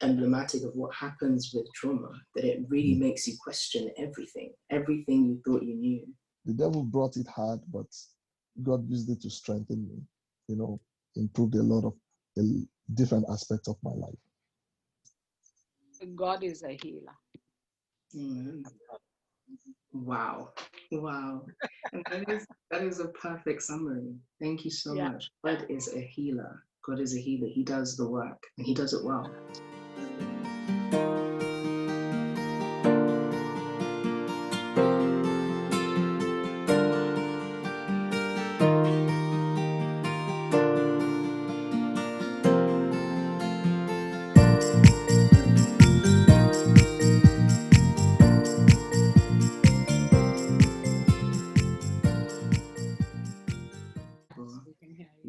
emblematic of what happens with trauma, that it really makes you question everything you thought you knew. The devil brought it hard, but God used it to strengthen me, improved a lot of different aspects of my life. God is a healer. Amen. Wow. And that is a perfect summary. Thank you so much. God is a healer. God is a healer. He does the work, and he does it well.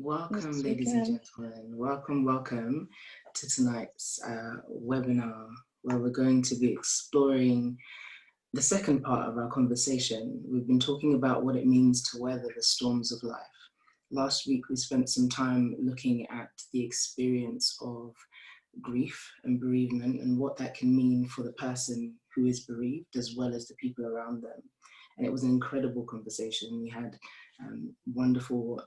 Welcome, ladies and gentlemen. Welcome to tonight's webinar, where we're going to be exploring the second part of our conversation. We've been talking about what it means to weather the storms of life. Last week, we spent some time looking at the experience of grief and bereavement and what that can mean for the person who is bereaved, as well as the people around them. And it was an incredible conversation. We had wonderful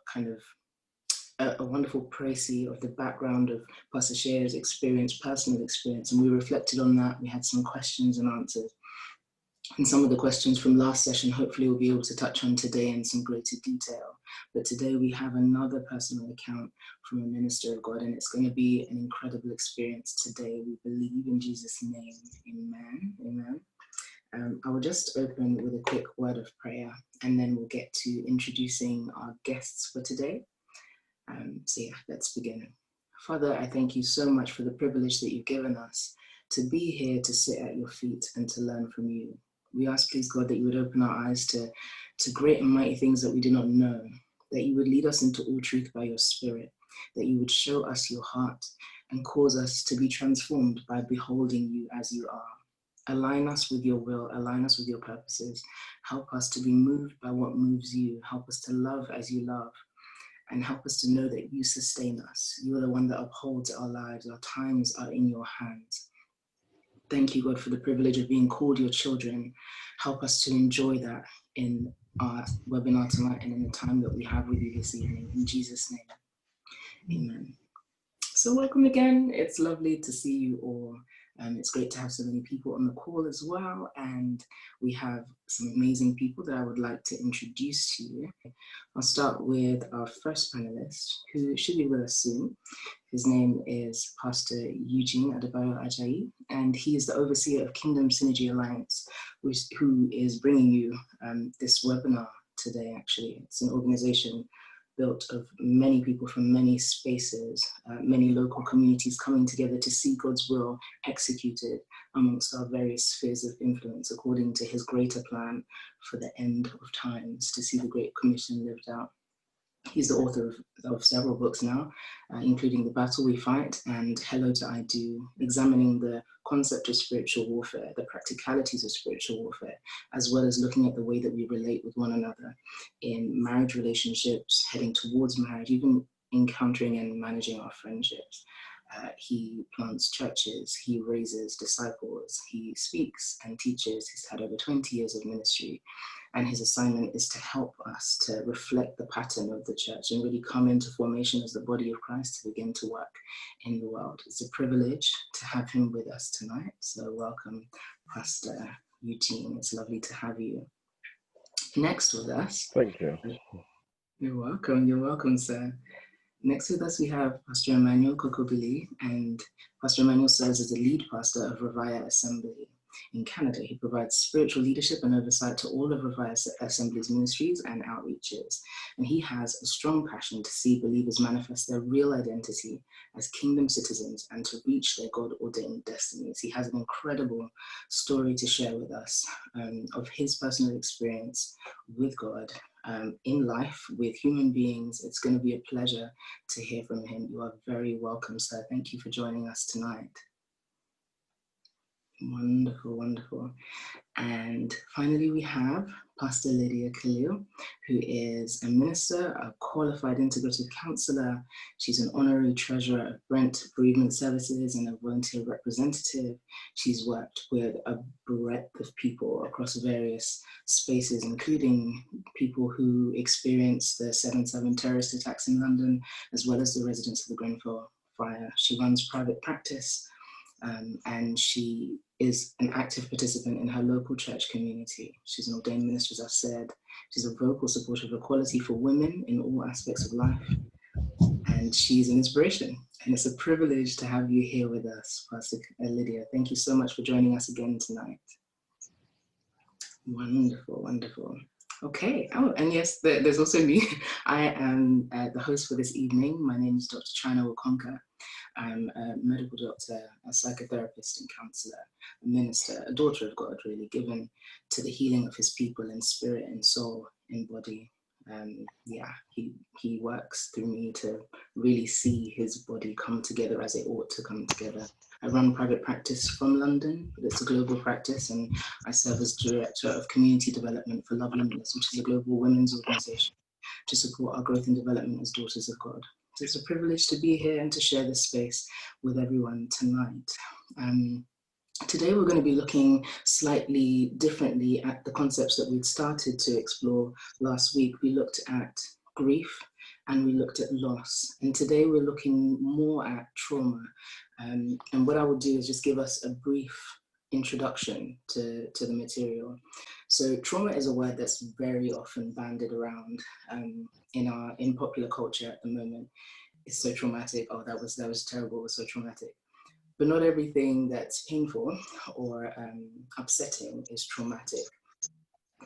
a wonderful précis of the background of Pastor Shea's experience, personal experience, and we reflected on that. We had some questions and answers. And some of the questions from last session, hopefully we'll be able to touch on today in some greater detail. But today we have another personal account from a minister of God, and it's going to be an incredible experience today. We believe in Jesus' name. Amen. Amen. I will just open with a quick word of prayer, and then we'll get to introducing our guests for today. Let's begin. Father, I thank you so much for the privilege that you've given us to be here, to sit at your feet and to learn from you. We ask, please, God, that you would open our eyes to great and mighty things that we do not know, that you would lead us into all truth by your Spirit, that you would show us your heart and cause us to be transformed by beholding you as you are. Align us with your will, align us with your purposes. Help us to be moved by what moves you. Help us to love as you love. And help us to know that you sustain us. You are the one that upholds our lives. Our times are in your hands. Thank you, God, for the privilege of being called your children. Help us to enjoy that in our webinar tonight and in the time that we have with you this evening. In Jesus' name, amen. So welcome again. It's lovely to see you all. It's great to have so many people on the call as well. And we have some amazing people that I would like to introduce to you. I'll start with our first panelist, who should be with us soon. His name is Pastor Eugene Adebayo Ajayi, and he is the overseer of Kingdom Synergy Alliance, who is bringing you this webinar today, actually. It's an organization built of many people from many spaces, many local communities coming together to see God's will executed amongst our various spheres of influence according to his greater plan for the end of times, to see the Great Commission lived out. He's the author of several books now, including The Battle We Fight and Hello to I Do, examining the concept of spiritual warfare, the practicalities of spiritual warfare, as well as looking at the way that we relate with one another in marriage relationships, heading towards marriage, even encountering and managing our friendships. He plants churches, he raises disciples, he speaks and teaches. He's had over 20 years of ministry, and his assignment is to help us to reflect the pattern of the church and really come into formation as the body of Christ to begin to work in the world. It's a privilege to have him with us tonight. So welcome, Pastor Eugene. It's lovely to have you. Next with us. Thank you. You're welcome, sir. Next with us, we have Pastor Emmanuel Kokobili, and Pastor Emmanuel serves as the lead pastor of Revaya Assembly in Canada. He provides spiritual leadership and oversight to all of Revaya Assembly's ministries and outreaches. And he has a strong passion to see believers manifest their real identity as kingdom citizens and to reach their God-ordained destinies. He has an incredible story to share with us of his personal experience with God in life with human beings. It's going to be a pleasure to hear from him. You are very welcome, sir. Thank you for joining us tonight. Wonderful. And finally, we have Pastor Lydia Khalil, who is a minister, a qualified integrative counsellor. She's an honorary treasurer of Brent Bereavement Services and a volunteer representative. She's worked with a breadth of people across various spaces, including people who experienced the 7/7 terrorist attacks in London, as well as the residents of the Grenfell fire. She runs private practice, and she is an active participant in her local church community. She's an ordained minister, as I've said. She's a vocal supporter of equality for women in all aspects of life. And she's an inspiration. And it's a privilege to have you here with us, Pastor Lydia. Thank you so much for joining us again tonight. Wonderful, wonderful. Okay, oh, and yes, there's also me. I am the host for this evening. My name is Dr. Chinazam Nwokonkor. I'm a medical doctor, a psychotherapist and counsellor, a minister, a daughter of God, really, given to the healing of his people in spirit and soul and body. He works through me to really see his body come together as it ought to come together. I run private practice from London, but it's a global practice, and I serve as Director of Community Development for Love Limitless, which is a global women's organisation to support our growth and development as daughters of God. So it's a privilege to be here and to share this space with everyone tonight. Today we're going to be looking slightly differently at the concepts that we'd started to explore last week. We looked at grief and we looked at loss. And today we're looking more at trauma. And what I will do is just give us a brief introduction to the material. So trauma is a word that's very often bandied around in popular culture at the moment. It's so traumatic. Oh, that was terrible. It was so traumatic. But not everything that's painful or upsetting is traumatic.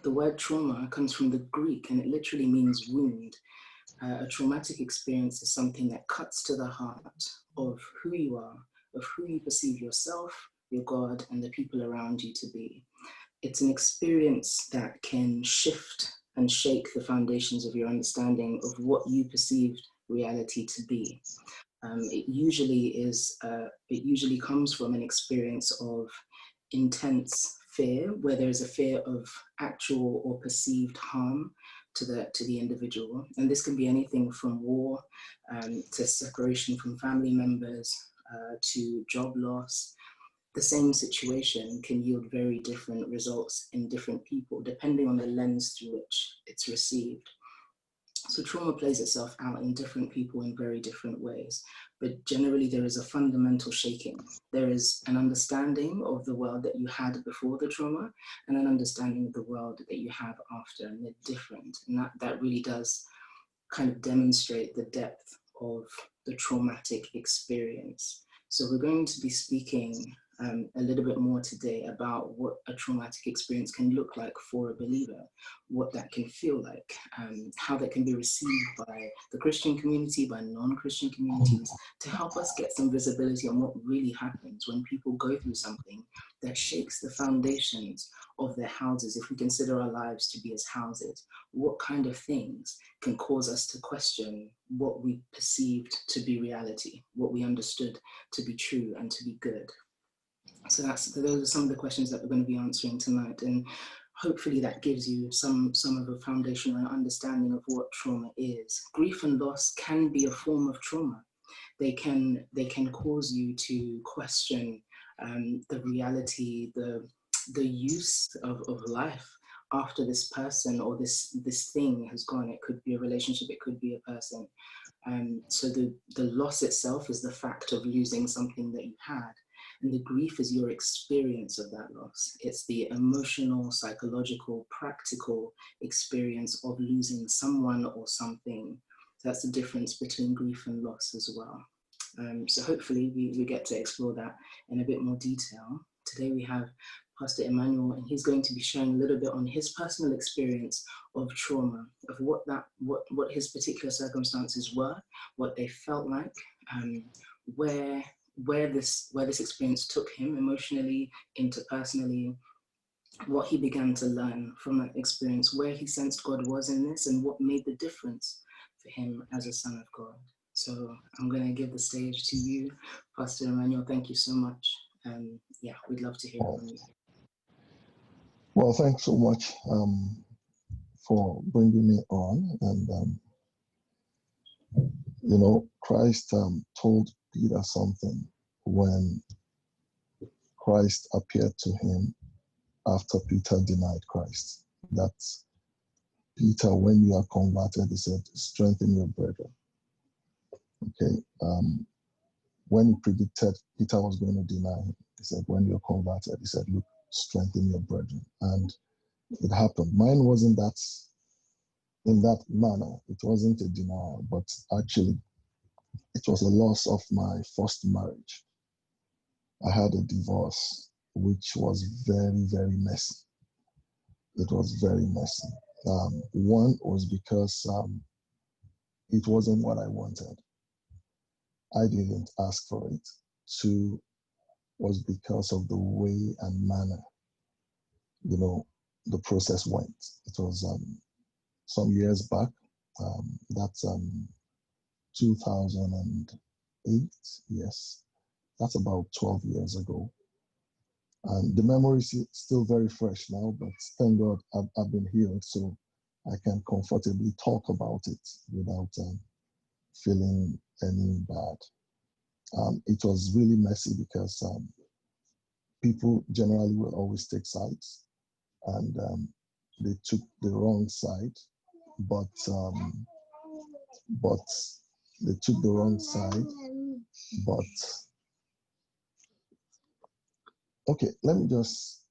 The word trauma comes from the Greek, and it literally means wound. A traumatic experience is something that cuts to the heart of who you are, of who you perceive yourself, your God, and the people around you to be. It's an experience that can shift and shake the foundations of your understanding of what you perceived reality to be. It usually comes from an experience of intense fear, where there's a fear of actual or perceived harm to the individual. And this can be anything from war to separation from family members to job loss. The same situation can yield very different results in different people, depending on the lens through which it's received. So trauma plays itself out in different people in very different ways, but generally there is a fundamental shaking. There is an understanding of the world that you had before the trauma and an understanding of the world that you have after, and they're different. And that really does kind of demonstrate the depth of the traumatic experience. So we're going to be speaking a little bit more today about what a traumatic experience can look like for a believer, what that can feel like, how that can be received by the Christian community, by non-Christian communities, to help us get some visibility on what really happens when people go through something that shakes the foundations of their houses. If we consider our lives to be as houses, what kind of things can cause us to question what we perceived to be reality, what we understood to be true and to be good? So those are some of the questions that we're going to be answering tonight, and hopefully that gives you some of a foundational understanding of what trauma is. Grief and loss can be a form of trauma. They can cause you to question the reality, the use of life after this person or this thing has gone. It could be a relationship, it could be a person. So the loss itself is the fact of losing something that you had. And the grief is your experience of that loss. It's the emotional, psychological, practical experience of losing someone or something. So that's the difference between grief and loss as well. So hopefully we get to explore that in a bit more detail. Today we have Pastor Emmanuel, and he's going to be sharing a little bit on his personal experience of trauma, of what his particular circumstances were, what they felt like, where this experience took him emotionally, interpersonally, what he began to learn from that experience, where he sensed God was in this, and what made the difference for him as a son of God. So I'm going to give the stage to you, Pastor Emmanuel. Thank you so much. We'd love to hear from you. Well, thanks so much, for bringing me on. And, Christ told Peter something when Christ appeared to him after Peter denied Christ. That Peter, when you are converted, he said, strengthen your brethren. Okay. When he predicted Peter was going to deny him, he said, when you're converted, he said, look, strengthen your brethren. And it happened. Mine wasn't that in that manner. It wasn't a denial, but actually it was a loss of my first marriage. I had a divorce, which was very, very messy. It was very messy. One was because it wasn't what I wanted. I didn't ask for it. Two was because of the way and manner, the process went. It was some years back. That's 2008. Yes, that's about 12 years ago. And the memory is still very fresh now, but thank God I've been healed, so I can comfortably talk about it without feeling any bad. It was really messy because people generally will always take sides, and they took the wrong side, but they took the wrong side, but okay, let me just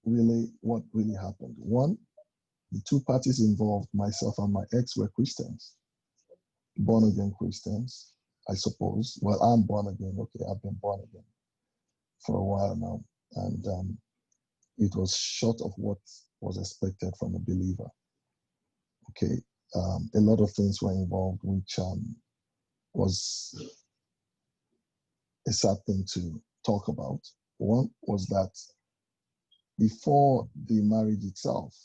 relay what really happened. One, the two parties involved, myself and my ex, were Christians, born again Christians, I suppose. Well, I'm born again. Okay, I've been born again for a while now. And it was short of what was expected from a believer. Okay, a lot of things were involved, which was a sad thing to talk about. One was that before the marriage itself,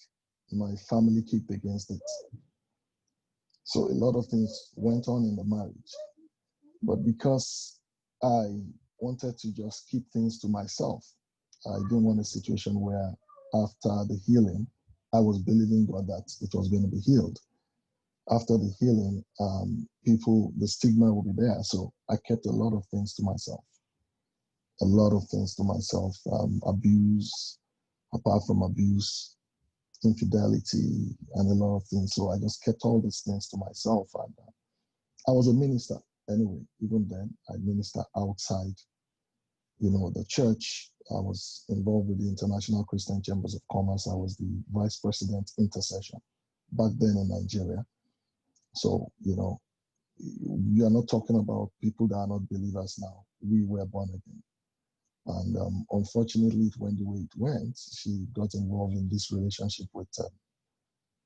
my family kicked against it. So a lot of things went on in the marriage. But because I wanted to just keep things to myself, I didn't want a situation where after the healing, I was believing God that it was going to be healed. After the healing, the stigma will be there. So I kept a lot of things to myself. Abuse, apart from abuse, infidelity, and a lot of things. So I just kept all these things to myself. And I was a minister anyway. Even then, I minister outside, the church. I was involved with the International Christian Chambers of Commerce. I was the vice president intercession back then in Nigeria. So, we are not talking about people that are not believers now. We were born again. And unfortunately, it went the way it went. She got involved in this relationship with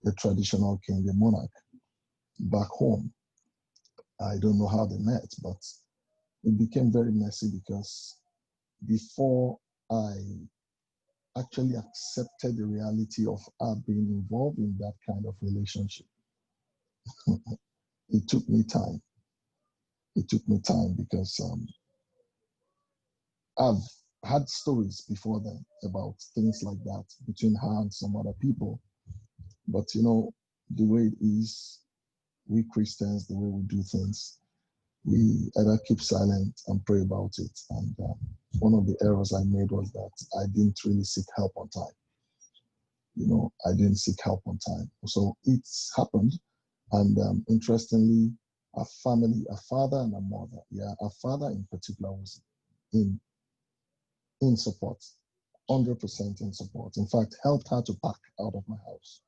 the traditional king, the monarch, back home. I don't know how they met, but it became very messy because before I actually accepted the reality of her being involved in that kind of relationship, it took me time. It took me time because I've had stories before then about things like that between her and some other people. But the way it is, we Christians, the way we do things, we either keep silent and pray about it. And one of the errors I made was that I didn't really seek help on time. I didn't seek help on time. So it's happened. And interestingly, a family, a father and a mother, a father in particular was in support, 100% in support. In fact, helped her to pack out of my house.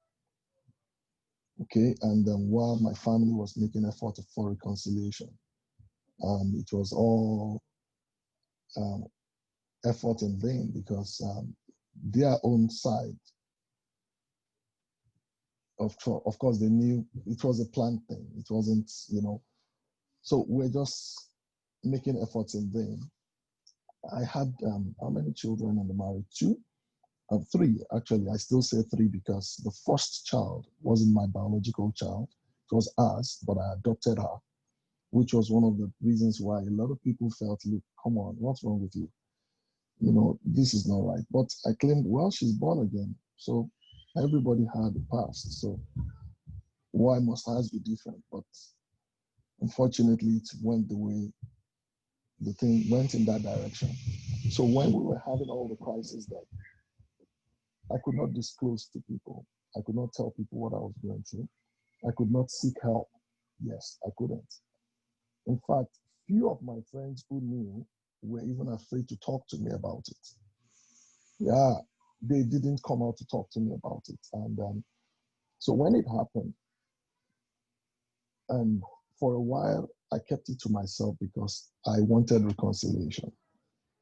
Okay, and then while my family was making effort for reconciliation, it was all effort in vain because their own side, of course, they knew it was a planned thing. It wasn't, so we're just making efforts in vain. I had how many children in the marriage? Three, actually. I still say three because the first child wasn't my biological child. It was ours, but I adopted her, which was one of the reasons why a lot of people felt, look, come on, what's wrong with you? This is not right. But I claimed, well, she's born again. So Everybody had a past, so why must ours be different? But unfortunately, it went the way the thing went in that direction. So when we were having all the crises that I could not disclose to people, I could not tell people what I was going through. I could not seek help. Yes, I couldn't. In fact, few of my friends who knew were even afraid to talk to me about it. Yeah, they didn't come out to talk to me about it. And so when it happened, and for a while, I kept it to myself because I wanted reconciliation.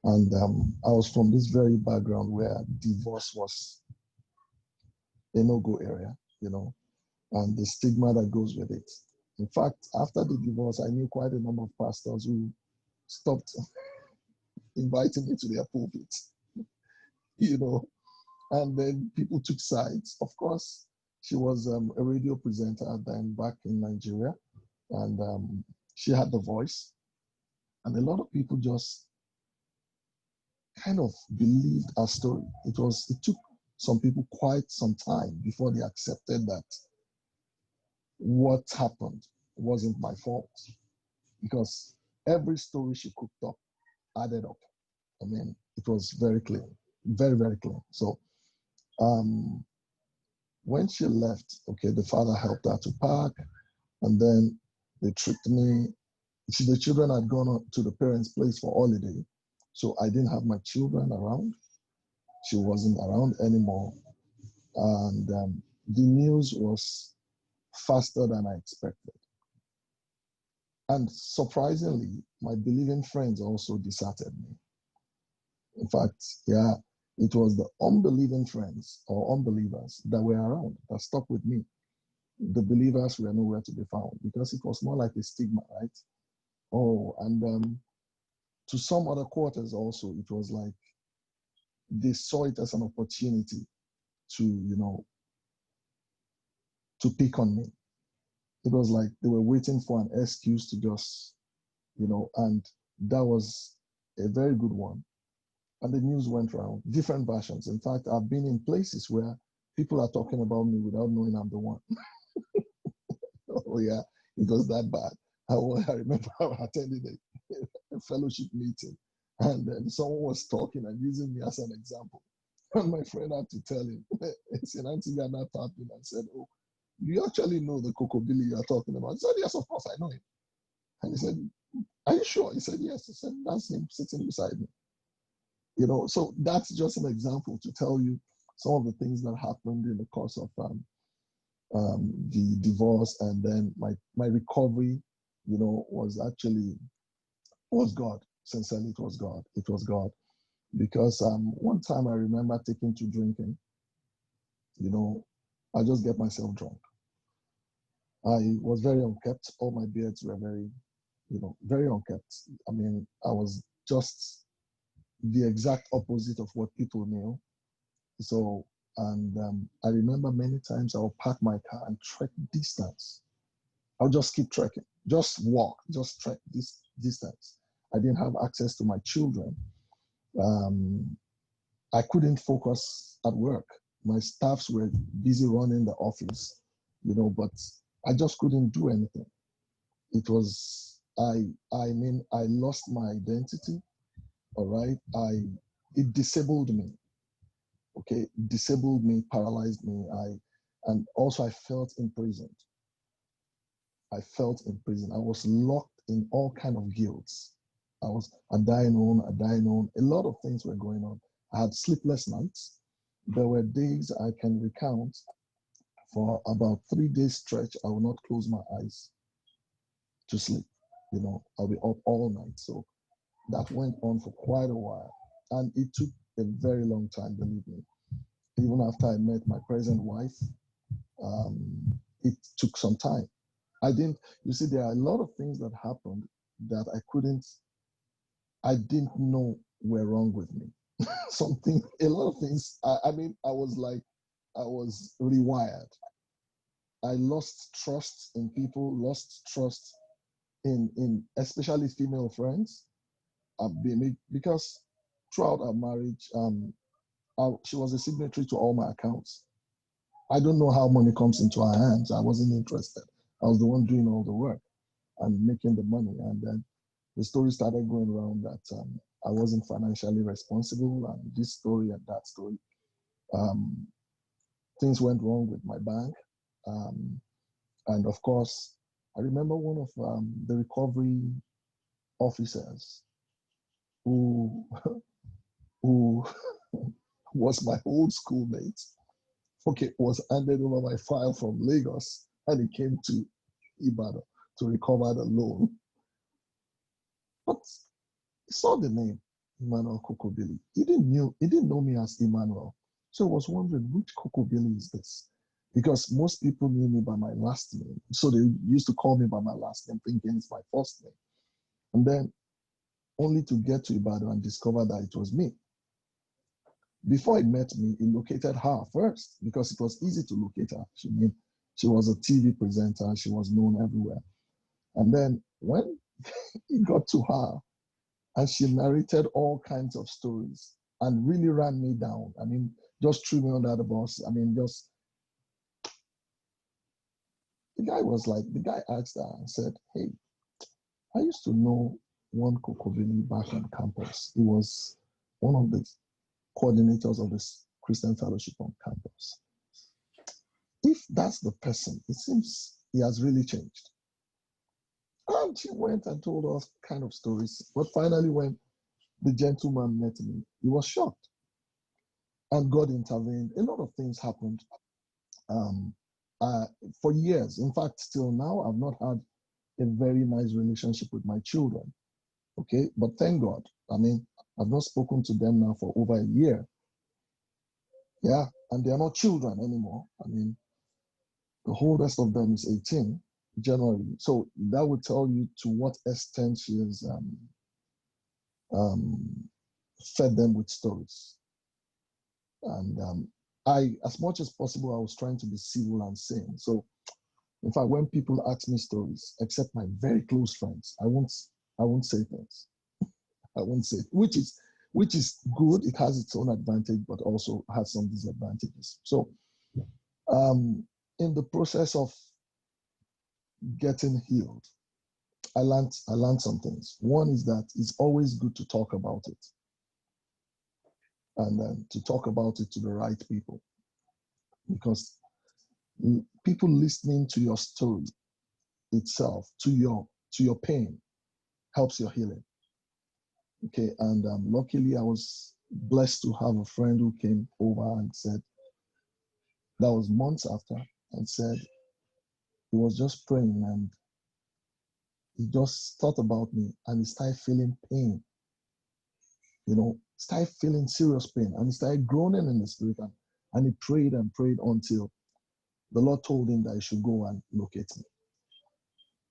And I was from this very background where divorce was a no-go area, and the stigma that goes with it. In fact, after the divorce, I knew quite a number of pastors who stopped inviting me to their pulpit, you know, and then people took sides. Of course, she was a radio presenter then back in Nigeria, and she had the voice, and a lot of people just kind of believed our story. It took some people quite some time before they accepted that what happened wasn't my fault, because every story she cooked up added up. I mean, it was very clear, very, very clear. So when she left, okay, the father helped her to pack, and then they tricked me. The children had gone to the parents' place for holiday, so I didn't have my children around. She wasn't around anymore, and the news was faster than I expected. And surprisingly, my believing friends also deserted me. In fact, yeah, it was the unbelieving friends or unbelievers that were around that stuck with me. The believers were nowhere to be found because it was more like a stigma, right? Oh, and to some other quarters also, it was like they saw it as an opportunity to, to pick on me. It was like they were waiting for an excuse to just, and that was a very good one. And the news went around, different versions. In fact, I've been in places where people are talking about me without knowing I'm the one. Oh, yeah, it was that bad. I remember I attended a fellowship meeting, and then someone was talking and using me as an example. And my friend had to tell him, it's an auntie Ghana tapped him and said, "Oh, do you actually know the Coco Billy you're talking about?" He said, "Yes, of course, I know him." And he said, "Are you sure?" He said, "Yes." He said, "That's him sitting beside me." So that's just an example to tell you some of the things that happened in the course of the divorce, and then my recovery, was God. Sincerely, it was God. It was God. Because one time I remember taking to drinking, I just get myself drunk. I was very unkept. All my beards were very unkept. I mean, I was just the exact opposite of what people knew. So, and I remember many times I would park my car and trek distance. I'll just keep trekking, just walk, just trek this distance. I didn't have access to my children. I couldn't focus at work. My staffs were busy running the office, but I just couldn't do anything. It was, I lost my identity, all right? It disabled me, okay? Disabled me, paralyzed me. And also I felt imprisoned. I felt imprisoned. I was locked in all kind of guilts. I was a dying on. A lot of things were going on. I had sleepless nights. There were days I can recount for about 3 days stretch. I will not close my eyes to sleep. I'll be up all night. So that went on for quite a while. And it took a very long time, believe me. Even after I met my present wife, it took some time. You see, there are a lot of things that happened that I didn't know were wrong with me. A lot of things, I was rewired. I lost trust in people, lost trust in especially female friends. Because throughout our marriage, she was a signatory to all my accounts. I don't know how money comes into our hands. I wasn't interested. I was the one doing all the work and making the money. And then the story started going around that I wasn't financially responsible, and this story and that story. Things went wrong with my bank. And of course, I remember one of the recovery officers who who was my old schoolmate, okay, was handed over my file from Lagos, and he came to Ibadan to recover the loan. But he saw the name Emmanuel Kokobili. He didn't know me as Emmanuel. So I was wondering, which Kokobili is this? Because most people knew me by my last name. So they used to call me by my last name, thinking it's my first name. And then only to get to Ibadan and discover that it was me. Before he met me, he located her first because it was easy to locate her. She was a TV presenter. She was known everywhere. And then when he got to her, and she narrated all kinds of stories and really ran me down. I mean, just threw me under the bus. I mean, just the guy asked her and said, "Hey, I used to know one Kokobili back on campus. He was one of the coordinators of this Christian fellowship on campus. If that's the person, it seems he has really changed." And she went and told us kind of stories. But finally, when the gentleman met me, he was shocked. And God intervened. A lot of things happened for years. In fact, still now, I've not had a very nice relationship with my children. Okay, but thank God. I mean, I've not spoken to them now for over a year. Yeah, and they are not children anymore. I mean, the whole rest of them is 18 January. So that would tell you to what extent she has fed them with stories. And as much as possible, I was trying to be civil and sane. So, in fact, when people ask me stories, except my very close friends, I won't say things. I won't say, which is good. It has its own advantage, but also has some disadvantages. So, in the process of getting healed, I learned some things. One is that it's always good to talk about it, and then to talk about it to the right people, because people listening to your story itself, to your pain, helps your healing. Okay, and luckily I was blessed to have a friend who came over and said, that was months after, and said he was just praying and he just thought about me and he started feeling pain, started feeling serious pain, and he started groaning in the spirit, and he prayed and prayed until the Lord told him that he should go and locate me.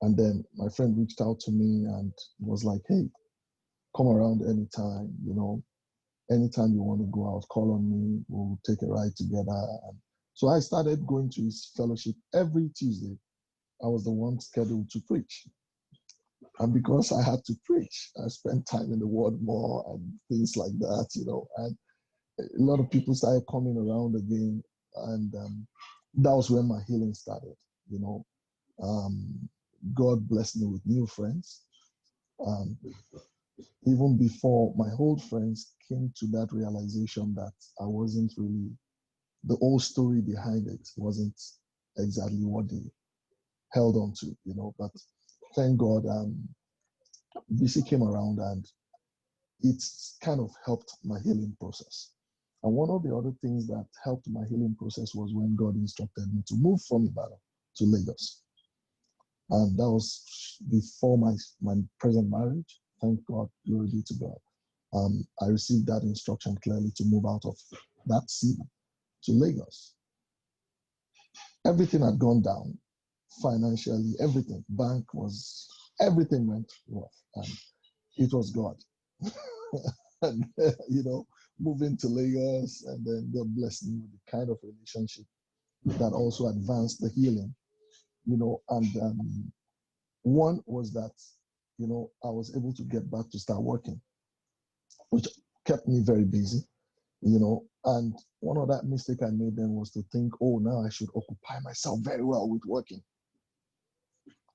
And then my friend reached out to me and was like, "Hey, come around anytime, anytime you want to go out, call on me, we'll take a ride together." And so I started going to his fellowship every Tuesday. I was the one scheduled to preach. And because I had to preach, I spent time in the word more and things like that, and a lot of people started coming around again. And that was when my healing started, God blessed me with new friends. Even before my old friends came to that realization that I wasn't really, the whole story behind it wasn't exactly what they held on to, but thank God, BC came around and it's kind of helped my healing process. And one of the other things that helped my healing process was when God instructed me to move from Ibadan to Lagos. And that was before my present marriage. Thank God, glory be to God. I received that instruction clearly to move out of that city to Lagos. Everything had gone down financially, everything. Everything went rough. And it was God. And, moving to Lagos, and then God blessed me with the kind of relationship that also advanced the healing, and one was that, I was able to get back to start working, which kept me very busy. And one of that mistake I made then was to think, oh, now I should occupy myself very well with working,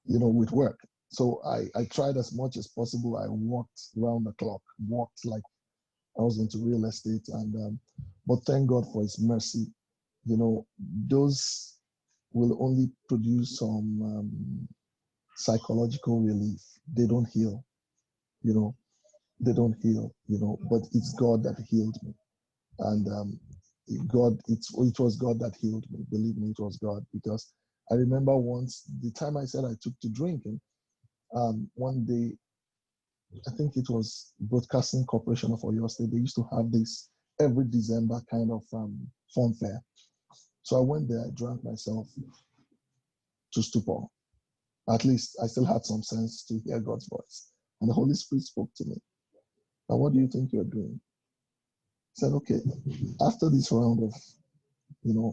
with work. So I tried as much as possible. I worked round the clock, worked like I was into real estate. But thank God for his mercy. Those will only produce some psychological relief. They don't heal, they don't heal, but it's God that healed me. And it was God that healed me. Believe me, it was God. Because I remember once, the time I said I took to drinking, one day, I think it was Broadcasting Corporation of Oyo State, they used to have this every December kind of fun fair. So I went there, I drank myself to stupor. At least I still had some sense to hear God's voice. And the Holy Spirit spoke to me. And what do you think you're doing? He said, okay, after this round of,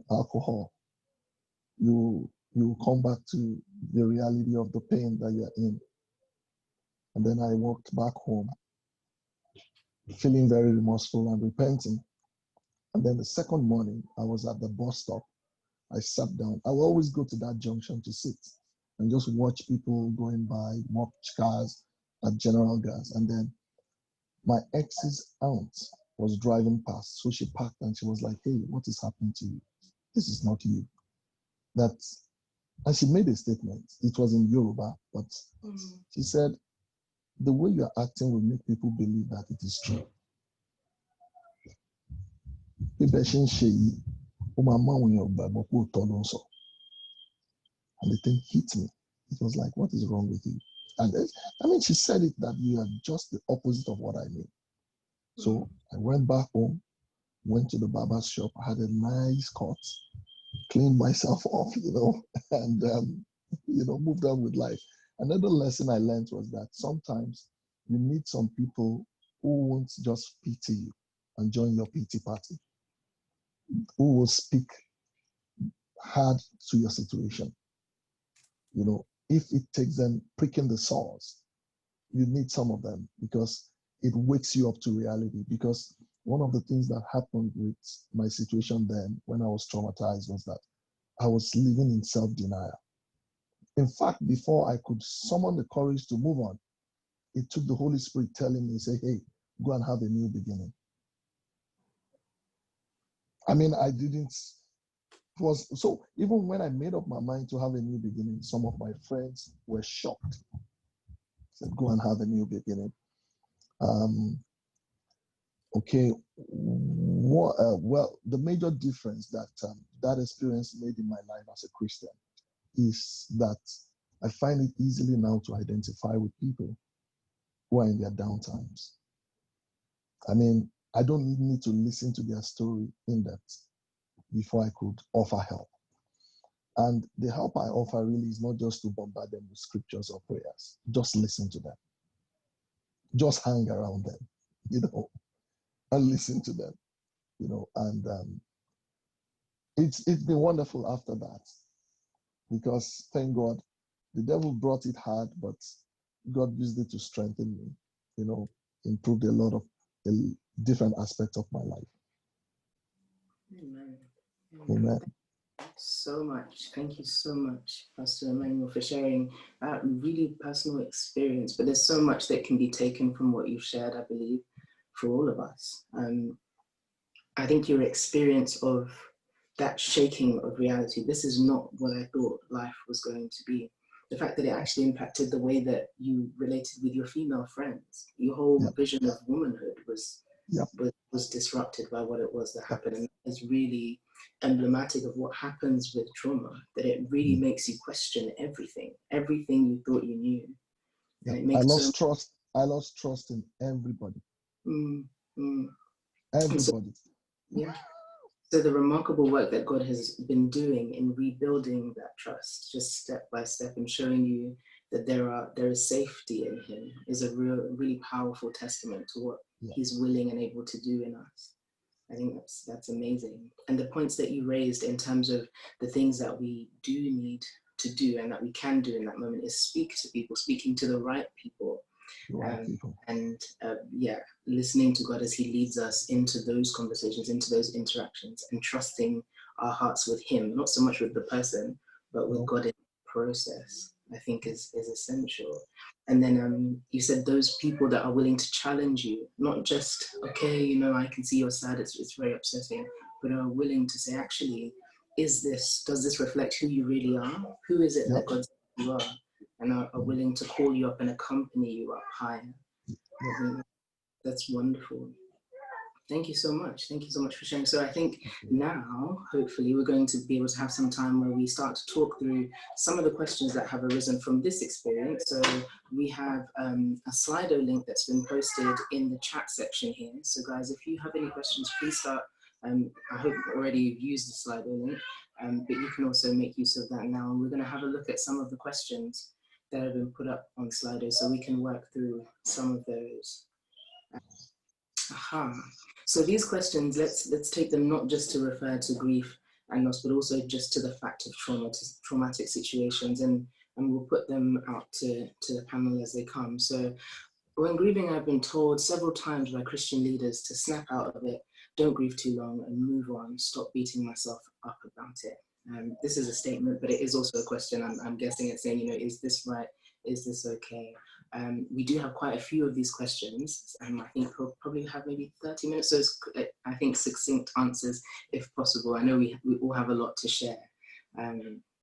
alcohol, you come back to the reality of the pain that you're in. And then I walked back home, feeling very remorseful and repenting. And then the second morning, I was at the bus stop. I sat down. I will always go to that junction to sit and just watch people going by, watch cars at General Gas. And then my ex's aunt was driving past. So she parked and she was like, hey, what is happening to you? This is not you. And she made a statement. It was in Yoruba, but she said, the way you're acting will make people believe that it is true. And the thing hit me. It was like, what is wrong with you? And she said it that you are just the opposite of what I mean. So I went back home, went to the barber's shop, had a nice cut, cleaned myself off, and moved on with life. Another lesson I learned was that sometimes you need some people who won't just pity you and join your pity party, who will speak hard to your situation. If it takes them pricking the sores, you need some of them because it wakes you up to reality. Because one of the things that happened with my situation then when I was traumatized was that I was living in self-denial. In fact, before I could summon the courage to move on, it took the Holy Spirit telling me, say, hey, go and have a new beginning. I didn't. So even when I made up my mind to have a new beginning, some of my friends were shocked. Said, go and have a new beginning. Okay. Well, the major difference that that experience made in my life as a Christian is that I find it easily now to identify with people who are in their downtimes. I don't need to listen to their story in depth before I could offer help. And the help I offer really is not just to bombard them with scriptures or prayers. Just listen to them. Just hang around them, and listen to them, and it's been wonderful after that, because thank God, the devil brought it hard, but God used it to strengthen me, improved a lot of different aspects of my life. Amen. Amen. So much. Thank you so much, Pastor Emmanuel, for sharing that really personal experience. But there's so much that can be taken from what you've shared, I believe, for all of us. I think your experience of that shaking of reality, this is not what I thought life was going to be. The fact that it actually impacted the way that you related with your female friends, your whole vision of womanhood was disrupted by what it was that happened. And it's really emblematic of what happens with trauma, that it really makes you question everything you thought you knew. And it makes I lost trust in everybody. Everybody. So the remarkable work that God has been doing in rebuilding that trust, just step by step, and showing you that there is safety in Him, is a really powerful testament to what He's willing and able to do in us. I think that's amazing. And the points that you raised in terms of the things that we do need to do and that we can do in that moment is speak to people, speaking to the right people. Right, people. And yeah, listening to God as he leads us into those conversations, into those interactions, and trusting our hearts with him, not so much with the person, but with God in the process, I think is essential. And then you said those people that are willing to challenge you, not just, okay, you know, I can see you're sad, it's very upsetting, but are willing to say, actually, does this reflect who you really are? Who is it that God says you are? And are willing to call you up and accompany you up higher. I think that's wonderful. Thank you so much. Thank you so much for sharing. So I think now, hopefully, we're going to be able to have some time where we start to talk through some of the questions that have arisen from this experience. So we have a Slido link that's been posted in the chat section here. So guys, if you have any questions, please start. I hope already you've used the Slido link, but you can also make use of that now. And we're going to have a look at some of the questions that have been put up on Slido so we can work through some of those. So these questions, let's take them not just to refer to grief and loss, but also just to the fact of traumatic situations, and we'll put them out to the panel as they come. So when grieving, I've been told several times by Christian leaders to snap out of it, don't grieve too long and move on, stop beating myself up about it. This is a statement, but it is also a question. I'm guessing it's saying, you know, is this right? Is this okay? We do have quite a few of these questions, and I think we'll probably have maybe 30 minutes. So I think succinct answers if possible. I know we all have a lot to share.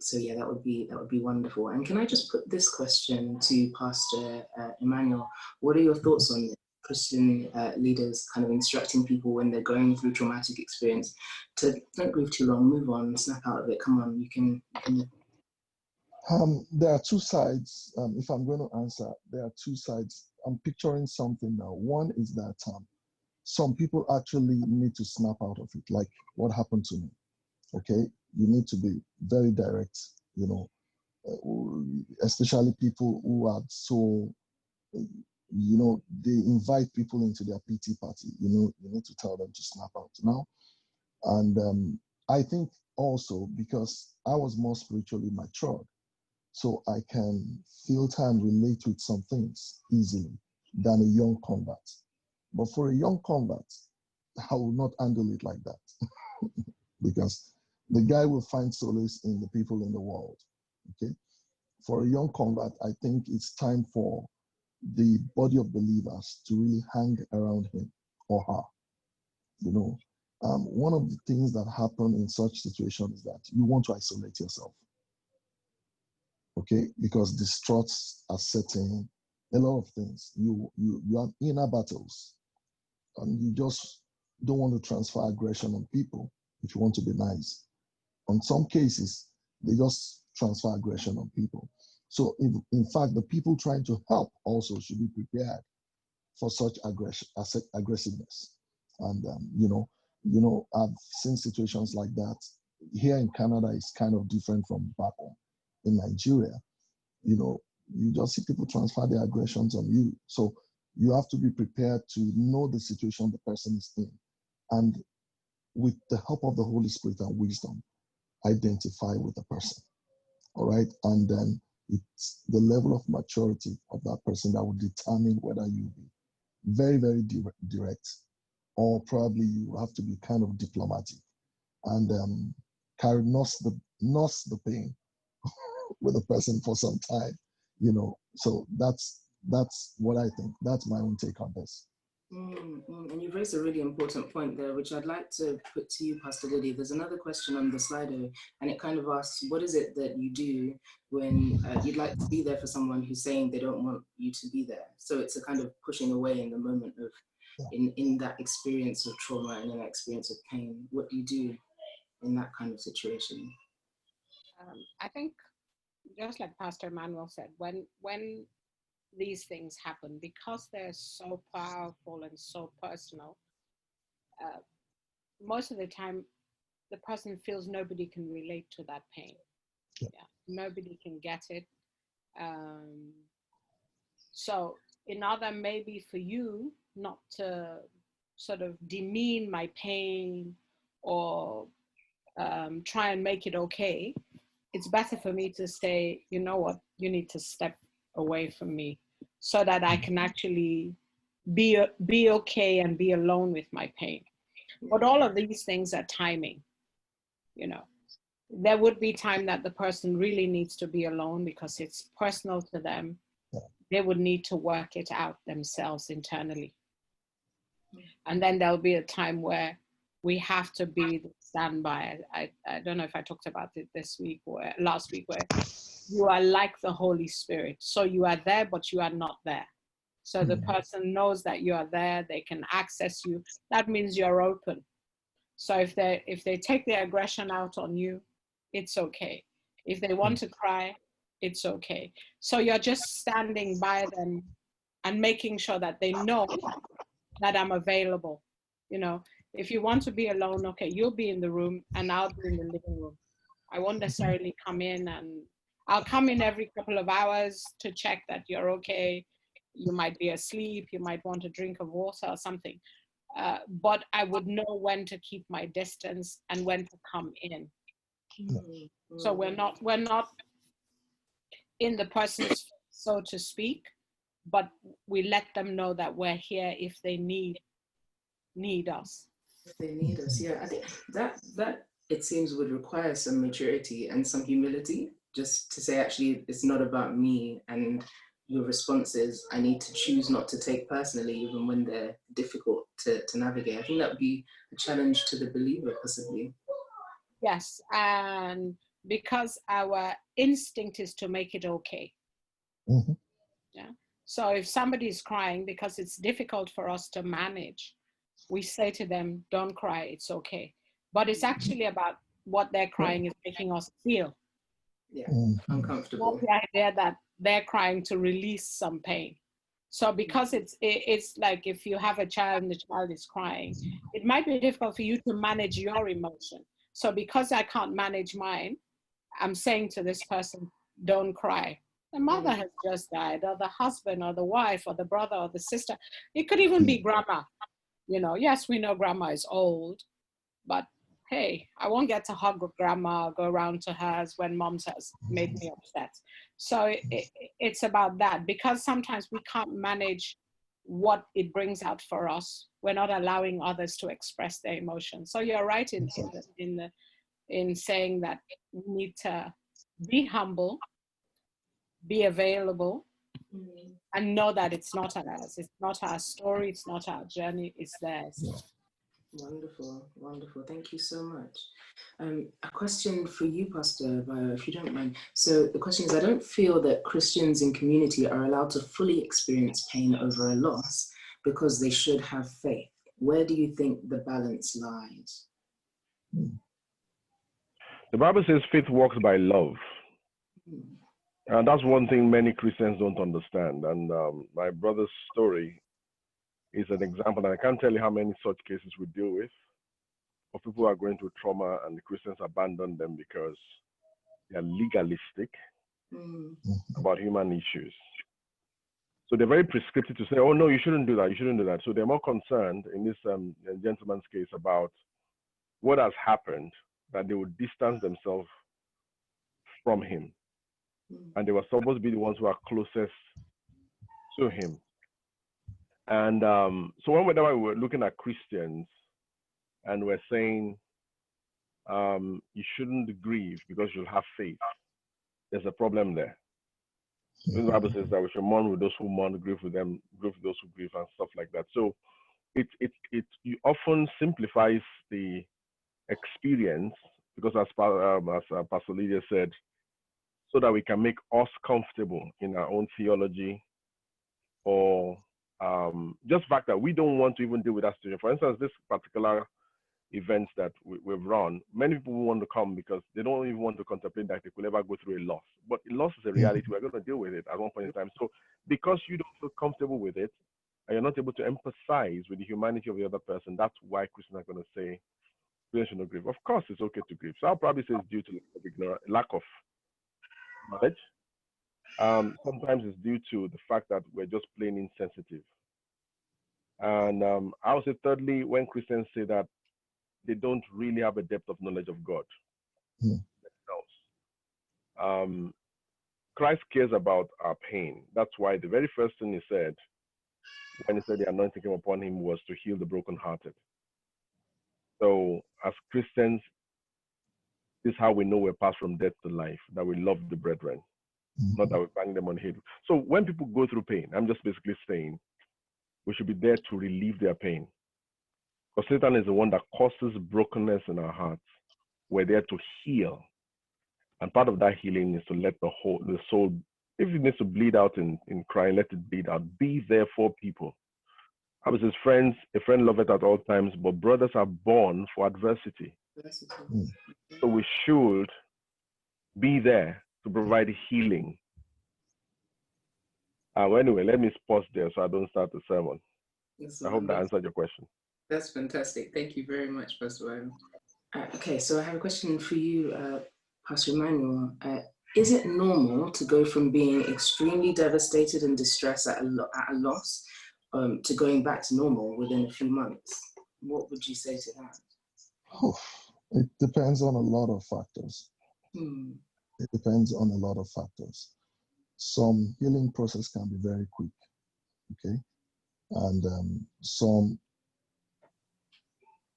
So yeah, that would be wonderful. And can I just put this question to Pastor Emmanuel? What are your thoughts on Christian leaders kind of instructing people when they're going through traumatic experience to don't grieve too long, move on, snap out of it. Come on, you can. There are two sides. If I'm going to answer, there are two sides. I'm picturing something now. One is that some people actually need to snap out of it, like what happened to me. Okay, you need to be very direct, you know, especially people who are so, you know, they invite people into their pity party. You know, you need to tell them to snap out now. And I think also because I was more spiritually matured, so I can filter and relate with some things easily than a young convert. But for a young convert, I will not handle it like that because the guy will find solace in the people in the world. Okay. For a young convert, I think it's time for the body of believers to really hang around him or her. You know, one of the things that happen in such situations is that you want to isolate yourself. Okay, because distraughts are setting a lot of things. You have inner battles, and you just don't want to transfer aggression on people if you want to be nice. On some cases, they just transfer aggression on people. So, in fact, the people trying to help also should be prepared for such aggressiveness. And you know, I've seen situations like that. Here in Canada, it's kind of different from back home in Nigeria. You know, you just see people transfer their aggressions on you. So you have to be prepared to know the situation the person is in, and with the help of the Holy Spirit and wisdom, identify with the person. All right. And then it's the level of maturity of that person that will determine whether you be very, very direct, or probably you have to be kind of diplomatic and nurse the pain with the person for some time, you know. So that's what I think. That's my own take on this. And you've raised a really important point there, which I'd like to put to you, Pastor Lydia. There's another question on the Slido, and it kind of asks, what is it that you do when you'd like to be there for someone who's saying they don't want you to be there? So it's a kind of pushing away in the moment of, in that experience of trauma and in that experience of pain. What do you do in that kind of situation? I think, just like Pastor Manuel said, when these things happen, because they're so powerful and so personal, most of the time the person feels nobody can relate to that pain. Yeah, nobody can get it. So in order maybe for you not to sort of demean my pain or try and make it okay, it's better for me to say, you know what, you need to step away from me so that I can actually be okay and be alone with my pain. But all of these things are timing, you know. There would be time that the person really needs to be alone because it's personal to them. They would need to work it out themselves internally. And then there'll be a time where we have to be the standby. I don't know if I talked about it this week or last week, where you are like the Holy Spirit. So you are there, but you are not there. So the person knows that you are there, they can access you. That means you're open. So if they take their aggression out on you, it's okay. If they want to cry, it's okay. So you're just standing by them and making sure that they know that I'm available. You know, if you want to be alone, okay, you'll be in the room and I'll be in the living room. I won't necessarily come in, and I'll come in every couple of hours to check that you're okay. You might be asleep, you might want a drink of water or something. But I would know when to keep my distance and when to come in. So we're not in the person's, so to speak, but we let them know that we're here if they need us. If they need us, yeah. I think that it seems would require some maturity and some humility, just to say, actually, it's not about me, and your responses I need to choose not to take personally, even when they're difficult to navigate. I think that would be a challenge to the believer, possibly. Yes, and because our instinct is to make it okay. Yeah. So if somebody's crying, because it's difficult for us to manage, we say to them, don't cry, it's okay. But it's actually about what they're crying is making us feel. Yeah, uncomfortable. Not the idea that they're crying to release some pain. So because it's like if you have a child and the child is crying, it might be difficult for you to manage your emotion. So because I can't manage mine, I'm saying to this person, don't cry. The mother has just died, or the husband, or the wife, or the brother, or the sister. It could even be grandma. You know, yes, we know grandma is old, but hey, I won't get to hug grandma or go around to hers when mom's has made me upset. So it's about that, because sometimes we can't manage what it brings out for us. We're not allowing others to express their emotions. So you're right in saying that we need to be humble, be available, and know that it's not ours. It's not our story. It's not our journey. It's theirs. Wonderful, wonderful. Thank you so much. A question for you, Pastor Bayo, if you don't mind. So the question is, I don't feel that Christians in community are allowed to fully experience pain over a loss because they should have faith. Where do you think the balance lies? The Bible says faith works by love. And that's one thing many Christians don't understand. And my brother's story is an example. And I can't tell you how many such cases we deal with of people who are going through trauma and the Christians abandon them because they are legalistic about human issues. So they're very prescriptive to say, oh, no, you shouldn't do that. You shouldn't do that. So they're more concerned in this gentleman's case about what has happened, that they would distance themselves from him. And they were supposed to be the ones who are closest to him. And so whenever we were looking at Christians and we're saying you shouldn't grieve because you'll have faith, there's a problem there. The Bible says that we should mourn with those who mourn, grieve with them, grieve with those who grieve, and stuff like that. So it often simplifies the experience, because as Pastor Lydia said, so that we can make us comfortable in our own theology, or just the fact that we don't want to even deal with that situation. For instance, this particular events that we've run, many people want to come because they don't even want to contemplate that they could ever go through a loss. But a loss is a reality. We're going to deal with it at one point in time. So because you don't feel comfortable with it, and you're not able to empathize with the humanity of the other person, that's why Christians are going to say, Christians should not grieve. Of course, it's okay to grieve. So I'll probably say it's due to lack of knowledge. Sometimes it's due to the fact that we're just plain insensitive. And I would say thirdly, when Christians say that they don't really have a depth of knowledge of God themselves. Christ cares about our pain. That's why the very first thing he said when he said the anointing came upon him was to heal the brokenhearted. So as Christians, this is how we know we're passed from death to life, that we love the brethren, not that we bang them on the head. So when people go through pain, I'm just basically saying we should be there to relieve their pain. Because Satan is the one that causes brokenness in our hearts. We're there to heal. And part of that healing is to let the soul, if it needs to bleed out in crying, let it bleed out. Be there for people. I was his friends, a friend loveth at all times, but brothers are born for adversity. So we should be there to provide healing. Well, anyway, let me pause there so I don't start the sermon. I hope that answered your question. That's fantastic. Thank you very much, Pastor Wyman. Okay, so I have a question for you, Pastor Emmanuel. Is it normal to go from being extremely devastated and distressed at a loss to going back to normal within a few months? What would you say to that? Oh, it depends on a lot of factors. It depends on a lot of factors. Some healing process can be very quick, okay? And some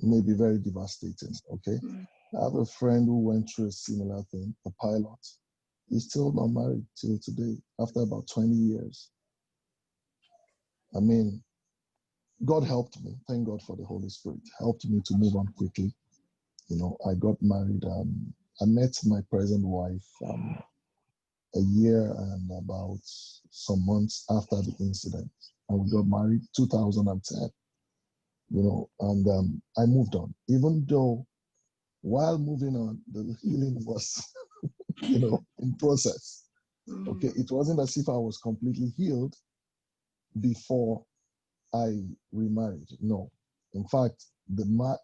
may be very devastating, okay? I have a friend who went through a similar thing, a pilot. He's still not married till today, after about 20 years. I mean, God helped me. Thank God for the Holy Spirit. Helped me to move on quickly. You know, I got married. I met my present wife a year and about some months after the incident. And we got married 2010. You know, and I moved on. Even though while moving on, the healing was, you know, in process. Okay, it wasn't as if I was completely healed before I remarried. No, in fact,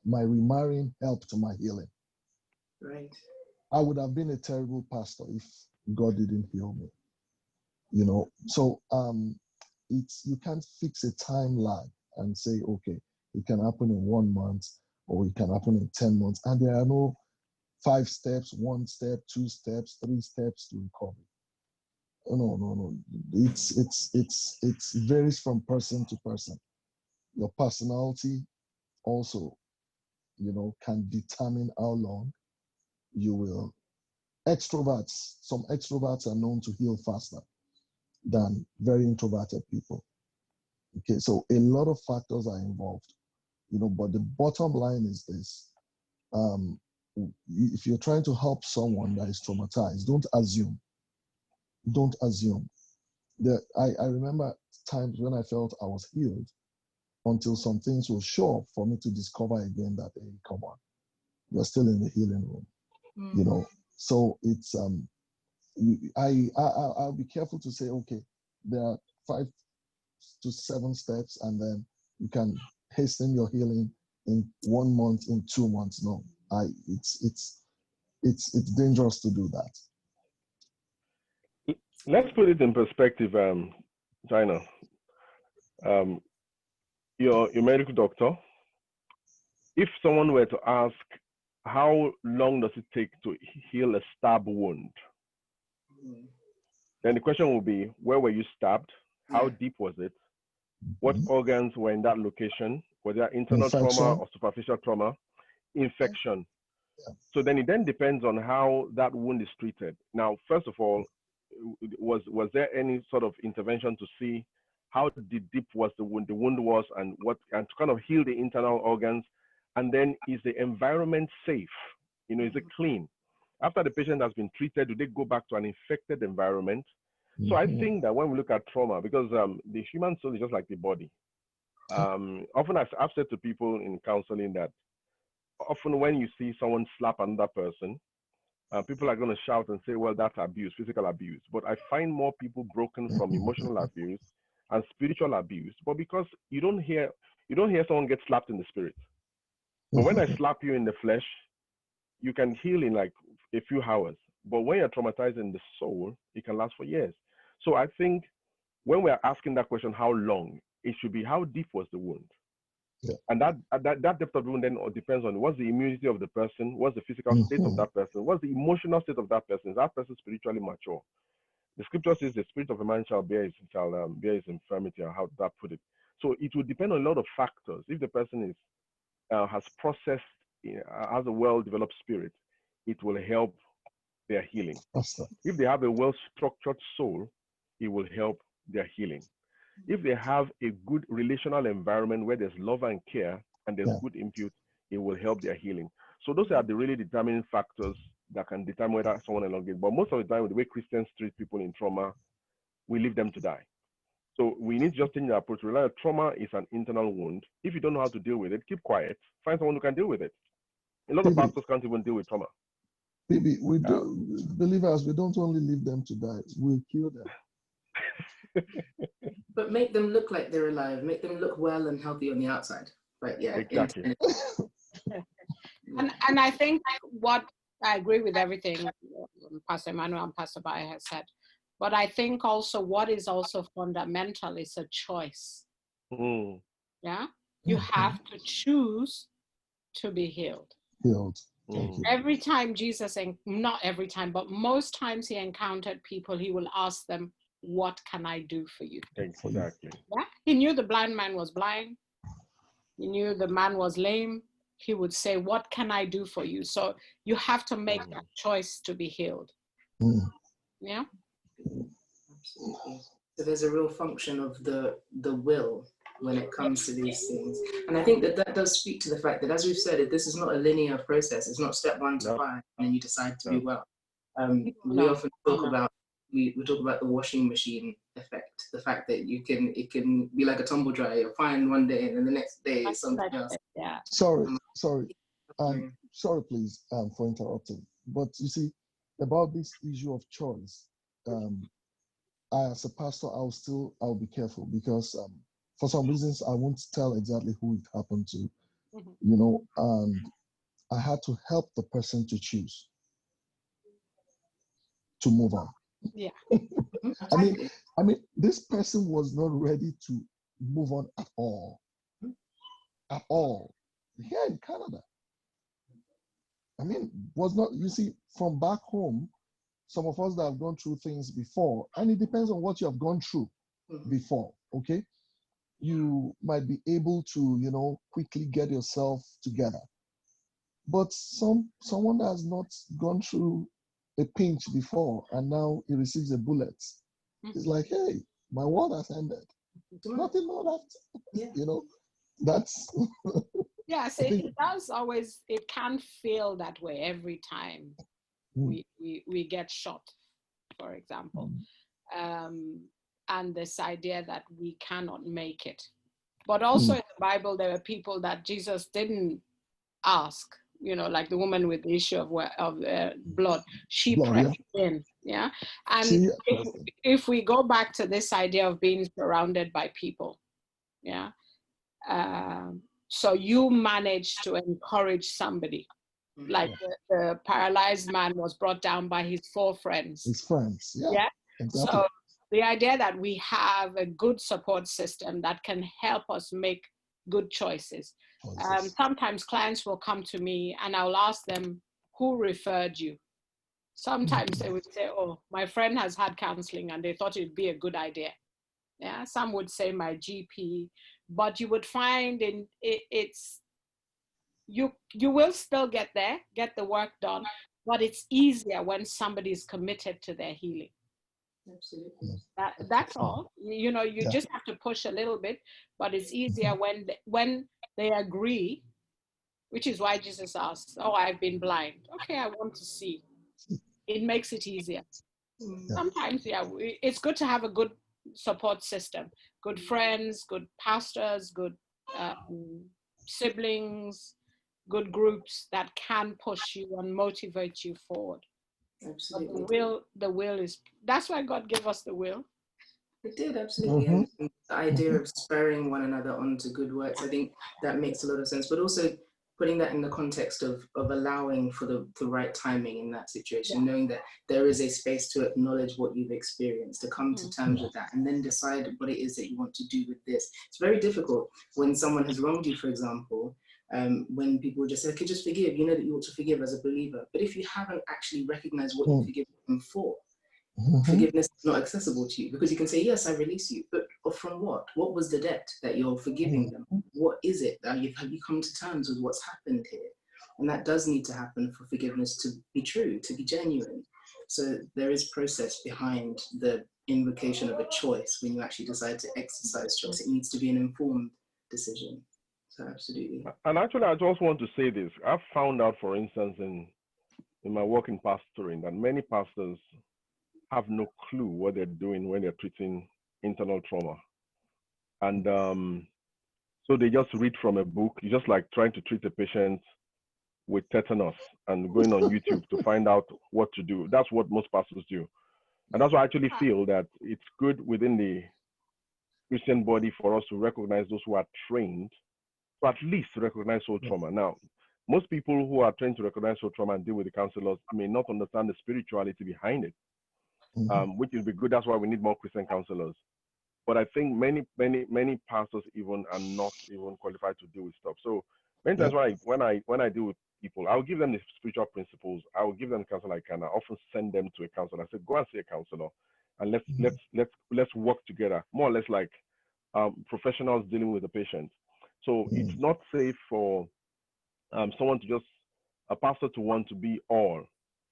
my remarrying helped my healing. Right. I would have been a terrible pastor if God didn't heal me. You know, so you can't fix a time lag and say, okay, it can happen in 1 month or it can happen in 10 months, and there are no 5 steps, 1 step, 2 steps, 3 steps to recovery. No. It varies from person to person. Your personality also, you know, can determine how long you will. Some extroverts are known to heal faster than very introverted people. Okay, so a lot of factors are involved, you know, but the bottom line is this. If you're trying to help someone that is traumatized, don't assume. Don't assume. I remember times when I felt I was healed until some things were sure for me to discover again that, hey, come on, you're still in the healing room, you know. So it's I'll be careful to say, okay, there are 5 to 7 steps, and then you can hasten your healing in 1 month, in 2 months. No, it's dangerous to do that. Let's put it in perspective, China. You're a medical doctor. If someone were to ask, how long does it take to heal a stab wound? Then the question will be, where were you stabbed? How deep was it? What organs were in that location? Was there internal trauma or superficial trauma? Infection. So then it depends on how that wound is treated. Now, first of all, was there any sort of intervention to see how deep was the wound was, and to kind of heal the internal organs? And then, is the environment safe? You know, is it clean? After the patient has been treated, do they go back to an infected environment? So I think that when we look at trauma, because the human soul is just like the body. Often I've said to people in counseling that often when you see someone slap another person, people are going to shout and say, well, that's abuse, physical abuse. But I find more people broken from emotional abuse and spiritual abuse, but because you don't hear someone get slapped in the spirit. But when I slap you in the flesh, you can heal in like a few hours. But when you're traumatized in the soul, it can last for years. So I think when we're asking that question, how long, it should be how deep was the wound? Yeah. And that depth of wound then depends on what's the immunity of the person, what's the physical state of that person, what's the emotional state of that person. Is that person spiritually mature? The scripture says the spirit of a man shall bear his infirmity, or how did that put it? So it will depend on a lot of factors. If the person is has processed, has a well-developed spirit, it will help their healing. If they have a well-structured soul, it will help their healing. If they have a good relational environment where there's love and care and there's good input, it will help their healing. So those are the really determining factors that can determine whether someone elongates. But most of the time, with the way Christians treat people in trauma, we leave them to die. So we need to just change the approach. Realize trauma is an internal wound. If you don't know how to deal with it, keep quiet. Find someone who can deal with it. A lot of pastors can't even deal with trauma. Maybe we do, believers, we don't only leave them to die, we'll kill them. But make them look like they're alive. Make them look well and healthy on the outside. But yeah, exactly. And I think what I agree with everything Pastor Emmanuel and Pastor Baye has said. But I think also what is also fundamental is a choice. Mm. Yeah, you have to choose to be healed. Healed. Thank you. Every time Jesus, not every time, but most times he encountered people, he will ask them, "What can I do for you?" Exactly. Yeah, he knew the blind man was blind. He knew the man was lame. He would say, "What can I do for you?" So you have to make that choice to be healed. Yeah. Absolutely. So there's a real function of the will when it comes to these things. And I think that does speak to the fact that, as we've said, this is not a linear process. It's not step 1 to 5 and then you decide to be well. We often talk about, we talk about the washing machine effect, the fact that it can be like a tumble dryer. You're fine one day and then the next day it's something else. Yeah. Sorry, please, for interrupting. But you see, about this issue of choice, as a pastor, I'll be careful, because for some reasons I won't tell exactly who it happened to, and I had to help the person to choose to move on. Yeah. I mean, this person was not ready to move on at all. At all. Here in Canada. I mean, was not, you see, from back home, some of us that have gone through things before, and it depends on what you have gone through before, okay? You might be able to, quickly get yourself together. But someone that has not gone through a pinch before and now he receives a bullet, it's like, hey, my world has ended. Nothing more left. That's yeah, so it does always, it can feel that way every time we get shot, for example. And this idea that we cannot make it. But also in the Bible, there are people that Jesus didn't ask, like the woman with the issue of blood. She pressed in, yeah? And if we go back to this idea of being surrounded by people, yeah? So you manage to encourage somebody. Like the paralyzed man was brought down by his 4 friends. His friends, yeah. Exactly. So the idea that we have a good support system that can help us make good choices. Sometimes clients will come to me and I'll ask them, who referred you? Sometimes they would say, oh, my friend has had counseling and they thought it'd be a good idea. Yeah, some would say my GP, but you would find you will still get there, get the work done, but it's easier when somebody is committed to their healing. Absolutely. That's all. You just have to push a little bit, but it's easier when they agree, which is why Jesus asked, oh, I've been blind. Okay, I want to see. It makes it easier. Sometimes, it's good to have a good support system, good friends, good pastors, good siblings, good groups that can push you and motivate you forward. Absolutely. The will is, that's why God gave us the will. It did, absolutely. And the idea of spurring one another onto good works, I think that makes a lot of sense, but also putting that in the context of allowing for the right timing in that situation, knowing that there is a space to acknowledge what you've experienced, to come to terms with that, and then decide what it is that you want to do with this. It's very difficult when someone has wronged you, for example, when people just say, okay, just forgive, you know that you ought to forgive as a believer. But if you haven't actually recognized what you forgive them for, forgiveness is not accessible to you, because you can say, yes, I release you, but from what? What was the debt that you're forgiving them? What is it that have you come to terms with what's happened here? And that does need to happen for forgiveness to be true, to be genuine. So there is process behind the invocation of a choice. When you actually decide to exercise choice, it needs to be an informed decision. So absolutely. And actually, I just want to say this. I've found out, for instance, in my work in pastoring, that many pastors have no clue what they're doing when they're treating internal trauma. And so they just read from a book. It's just like trying to treat a patient with tetanus and going on YouTube to find out what to do. That's what most pastors do. And that's why I actually feel that it's good within the Christian body for us to recognize those who are trained to at least recognize soul trauma. Now, most people who are trained to recognize soul trauma and deal with the counselors may not understand the spirituality behind it, which will be good. That's why we need more Christian counselors. But I think many pastors even are not even qualified to deal with stuff. So many times when I deal with people, I'll give them the spiritual principles. I will give them the counsel I can. I often send them to a counselor. I say, go and see a counselor, and let's work together. More or less like professionals dealing with the patient. So it's not safe for someone to just a pastor to want to be all,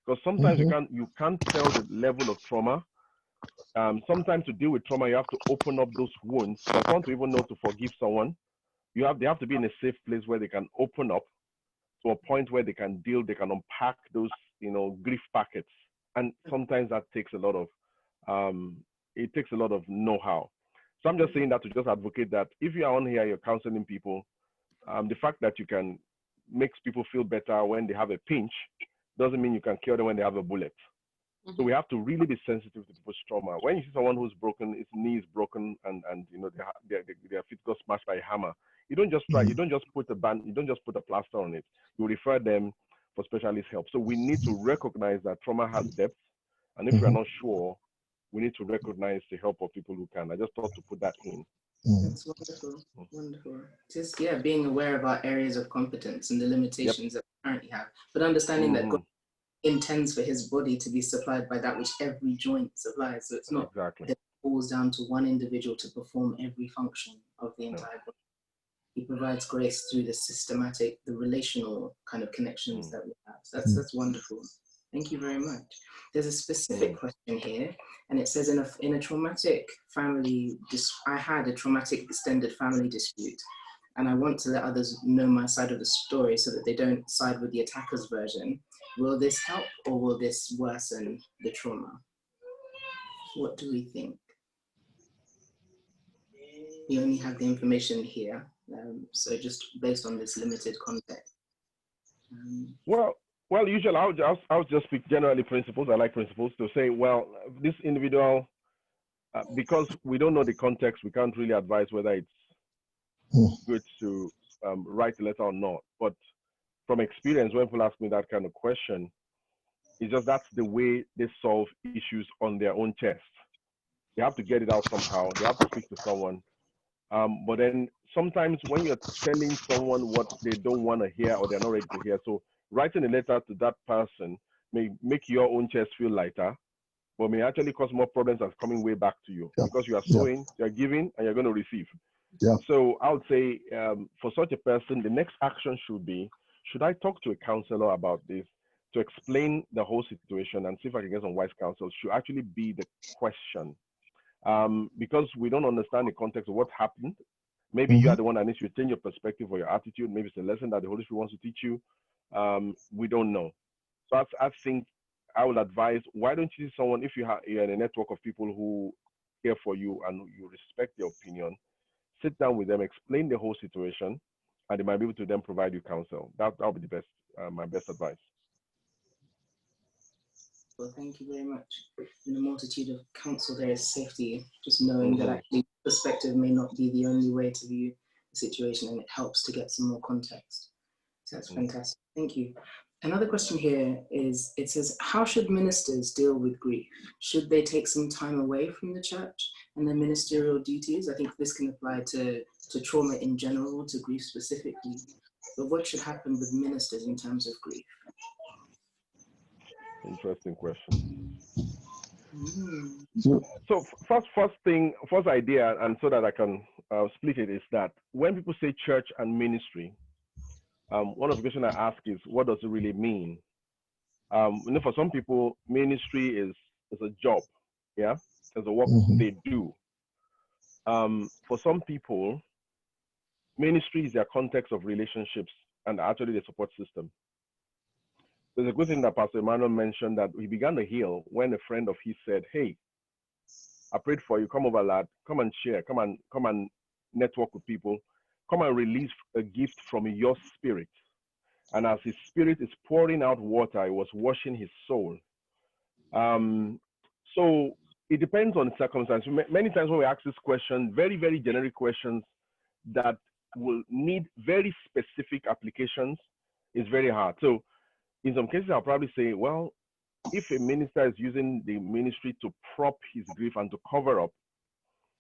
because sometimes you can't tell the level of trauma. Sometimes to deal with trauma, you have to open up those wounds. For someone to even know to forgive someone, they have to be in a safe place where they can open up to a point where they can unpack those, grief packets. And sometimes that takes a lot of, know-how. So I'm just saying that to just advocate that if you are on here, you're counseling people, the fact that you can make people feel better when they have a pinch doesn't mean you can cure them when they have a bullet. So we have to really be sensitive to people's trauma. When you see someone who's broken, his knee is broken, and their feet got smashed by a hammer, you don't just put a plaster on it. You refer them for specialist help. So we need to recognize that trauma has depth, and if we are not sure, we need to recognize the help of people who can. I just thought to put that in. That's wonderful, wonderful. Just being aware of our areas of competence and the limitations that we currently have, but understanding that God intends for his body to be supplied by that which every joint supplies. So it's not that it falls down to one individual to perform every function of the entire body. He provides grace through the relational kind of connections that we have. So that's wonderful. Thank you very much. There's a specific question here, and it says, in a traumatic family, I had a traumatic extended family dispute, and I want to let others know my side of the story so that they don't side with the attacker's version. Will this help, or will this worsen the trauma? What do we think? We only have the information here, so just based on this limited context. Well, usually I'll just speak generally principles. I like principles to say, well, this individual, because we don't know the context, we can't really advise whether it's good to write a letter or not. But from experience, when people ask me that kind of question, it's just that's the way they solve issues on their own chest. They have to get it out somehow. They have to speak to someone. But then sometimes when you're telling someone what they don't want to hear or they're not ready to hear, so writing a letter to that person may make your own chest feel lighter, but may actually cause more problems that's coming way back to you because you are sowing, you're giving, and you're going to receive. So I would say for such a person, the next action should be, should I talk to a counselor about this to explain the whole situation and see if I can get some wise counsel? Should actually be the question. Because we don't understand the context of what happened. Maybe you are the one that needs to change your perspective or your attitude. Maybe it's a lesson that the Holy Spirit wants to teach you. We don't know. So I think I would advise, why don't you see someone, if you're in a network of people who care for you and you respect their opinion, sit down with them, explain the whole situation, and they might be able to then provide you counsel. That'll be the best, my best advice. Well, thank you very much. In the multitude of counsel, there is safety. Just knowing that actually perspective may not be the only way to view the situation, and it helps to get some more context. So that's fantastic. Thank you. Another question here is, it says, how should ministers deal with grief? Should they take some time away from the church and their ministerial duties? I think this can apply to trauma in general, to grief specifically. But what should happen with ministers in terms of grief? Interesting question. So first idea, and so that I can split it, is that when people say church and ministry, one of the questions I ask is, what does it really mean? For some people, ministry is a job, yeah, it's a work they do. For some people, ministry is their context of relationships and actually the support system. There's a good thing that Pastor Emmanuel mentioned, that he began to heal when a friend of his said, "Hey, I prayed for you. Come over, lad. Come and share. Come and network with people. Come and release a gift from your spirit." And as his spirit is pouring out water, it was washing his soul. So it depends on the circumstance. Many times when we ask this question, very, very generic questions that will need very specific applications, is very hard. So in some cases, I'll probably say, well, if a minister is using the ministry to prop his grief and to cover up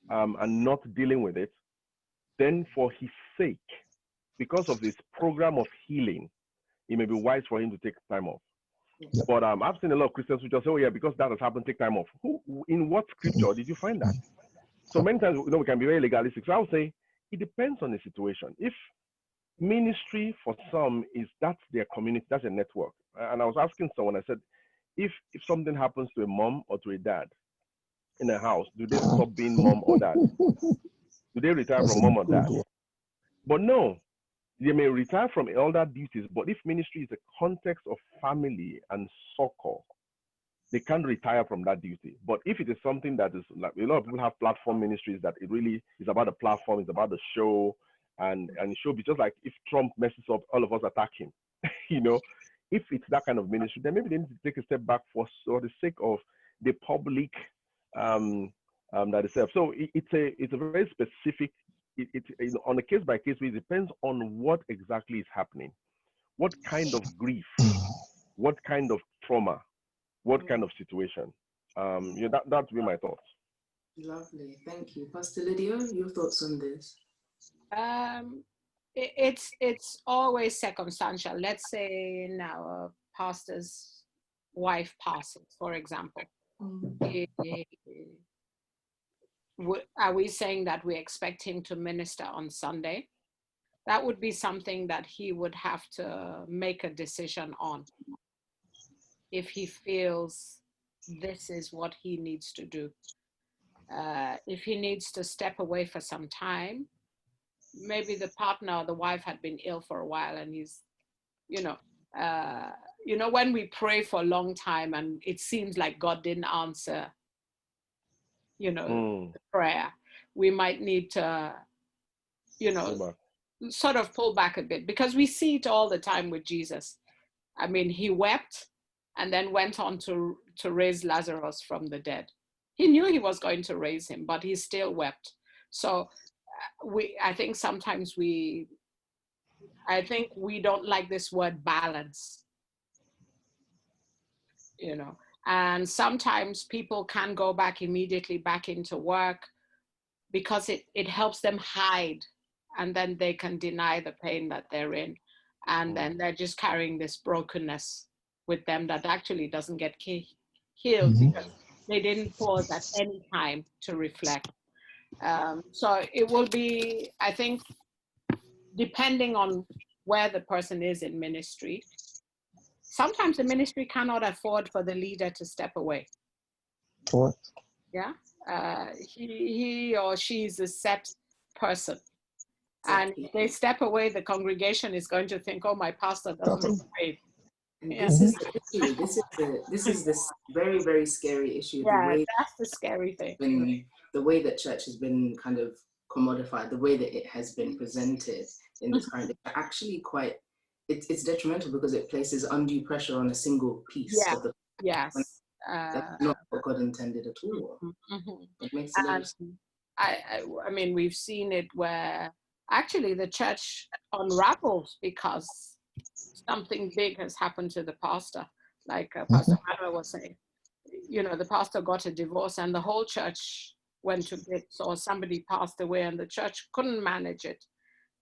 and not dealing with it, then for his sake, because of this program of healing, it may be wise for him to take time off. Yep. But I've seen a lot of Christians who just say, "Oh yeah, because that has happened, take time off." In what scripture did you find that? So many times, we can be very legalistic. So I would say it depends on the situation. If ministry for some is that's their community, that's a network. And I was asking someone, I said, if something happens to a mom or to a dad in a house, do they stop being mom or dad? Do they retire from mom or dad? But no, they may retire from elder duties, but if ministry is a context of family and succor, they can't retire from that duty. But if it is something that is, like a lot of people have platform ministries that it really is about the platform, it's about the show, and it should be just like if Trump messes up, all of us attack him. If it's that kind of ministry, then maybe they need to take a step back for the sake of the public that itself. So it's a very specific. It's on a case by case basis. It depends on what exactly is happening, what kind of grief, what kind of trauma, what kind of situation. That would be my thoughts. Lovely, thank you, Pastor Lydia. Your thoughts on this? It's always circumstantial. Let's say now a pastor's wife passes, for example. Are we saying that we expect him to minister on Sunday? That would be something that he would have to make a decision on if he feels this is what he needs to do. If he needs to step away for some time, maybe the partner or the wife had been ill for a while, and he's, when we pray for a long time and it seems like God didn't answer, the prayer, we might need to, sort of pull back a bit, because we see it all the time with Jesus. I mean, he wept and then went on to raise Lazarus from the dead. He knew he was going to raise him, but he still wept. So I think sometimes we don't like this word balance, and sometimes people can go back immediately back into work because it helps them hide, and then they can deny the pain that they're in, and then they're just carrying this brokenness with them that actually doesn't get healed because they didn't pause at any time to reflect. So it will be, I think, depending on where the person is in ministry. Sometimes the ministry cannot afford for the leader to step away. Correct. Yeah, he or she is a set person, and if they step away, the congregation is going to think, "Oh, my pastor doesn't pray." Yeah. This is the issue. This is this very, very scary issue. Yeah, that's the scary thing. The way that church has been kind of commodified, the way that it has been presented in this current, actually quite. It's detrimental because it places undue pressure on a single piece of the. Yes. That's not what God intended at all. It makes it I mean, we've seen it where actually the church unravels because something big has happened to the pastor. Like Pastor Manuel was saying, the pastor got a divorce and the whole church went to bits, or somebody passed away and the church couldn't manage it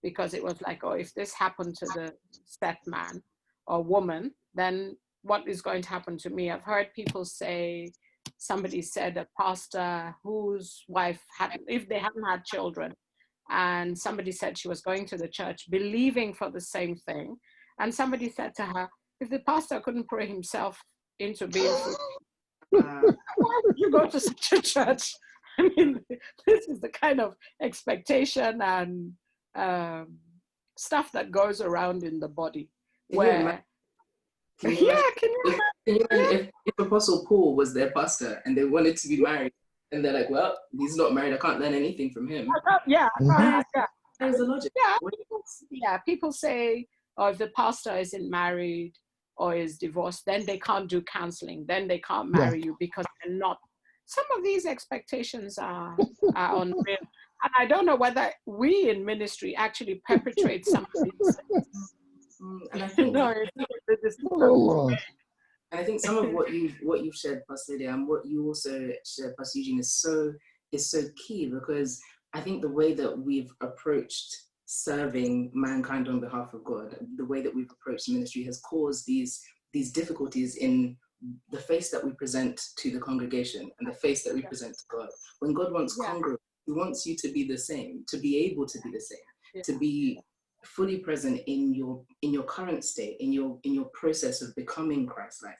because it was like, oh, if this happened to the set man or woman, then what is going to happen to me? I've heard people say somebody said a pastor whose wife had, if they hadn't had children, and somebody said she was going to the church believing for the same thing, and somebody said to her, if the pastor couldn't pray himself into being free, why would you go to such a church? I mean, this is the kind of expectation and stuff that goes around in the body. Where, can you yeah, imagine if Apostle Paul was their pastor and they wanted to be married, and they're like, well, he's not married, I can't learn anything from him. Yeah, There's the logic. People say, oh, if the pastor isn't married or is divorced, then they can't do counseling, then they can't marry you because they're not. Some of these expectations are unreal. And I don't know whether we in ministry actually perpetrate some of these things. And I think, Lord. And I think some of what you've shared, Pastor Lydia, and what you also shared, Pastor Eugene, is so key, because I think the way that we've approached serving mankind on behalf of God, the way that we've approached ministry has caused these difficulties in the face that we present to the congregation and the face that we present to God. When God wants congruence, He wants you to be the same, to be able to be the same, to be fully present in your current state, in your process of becoming Christ-like,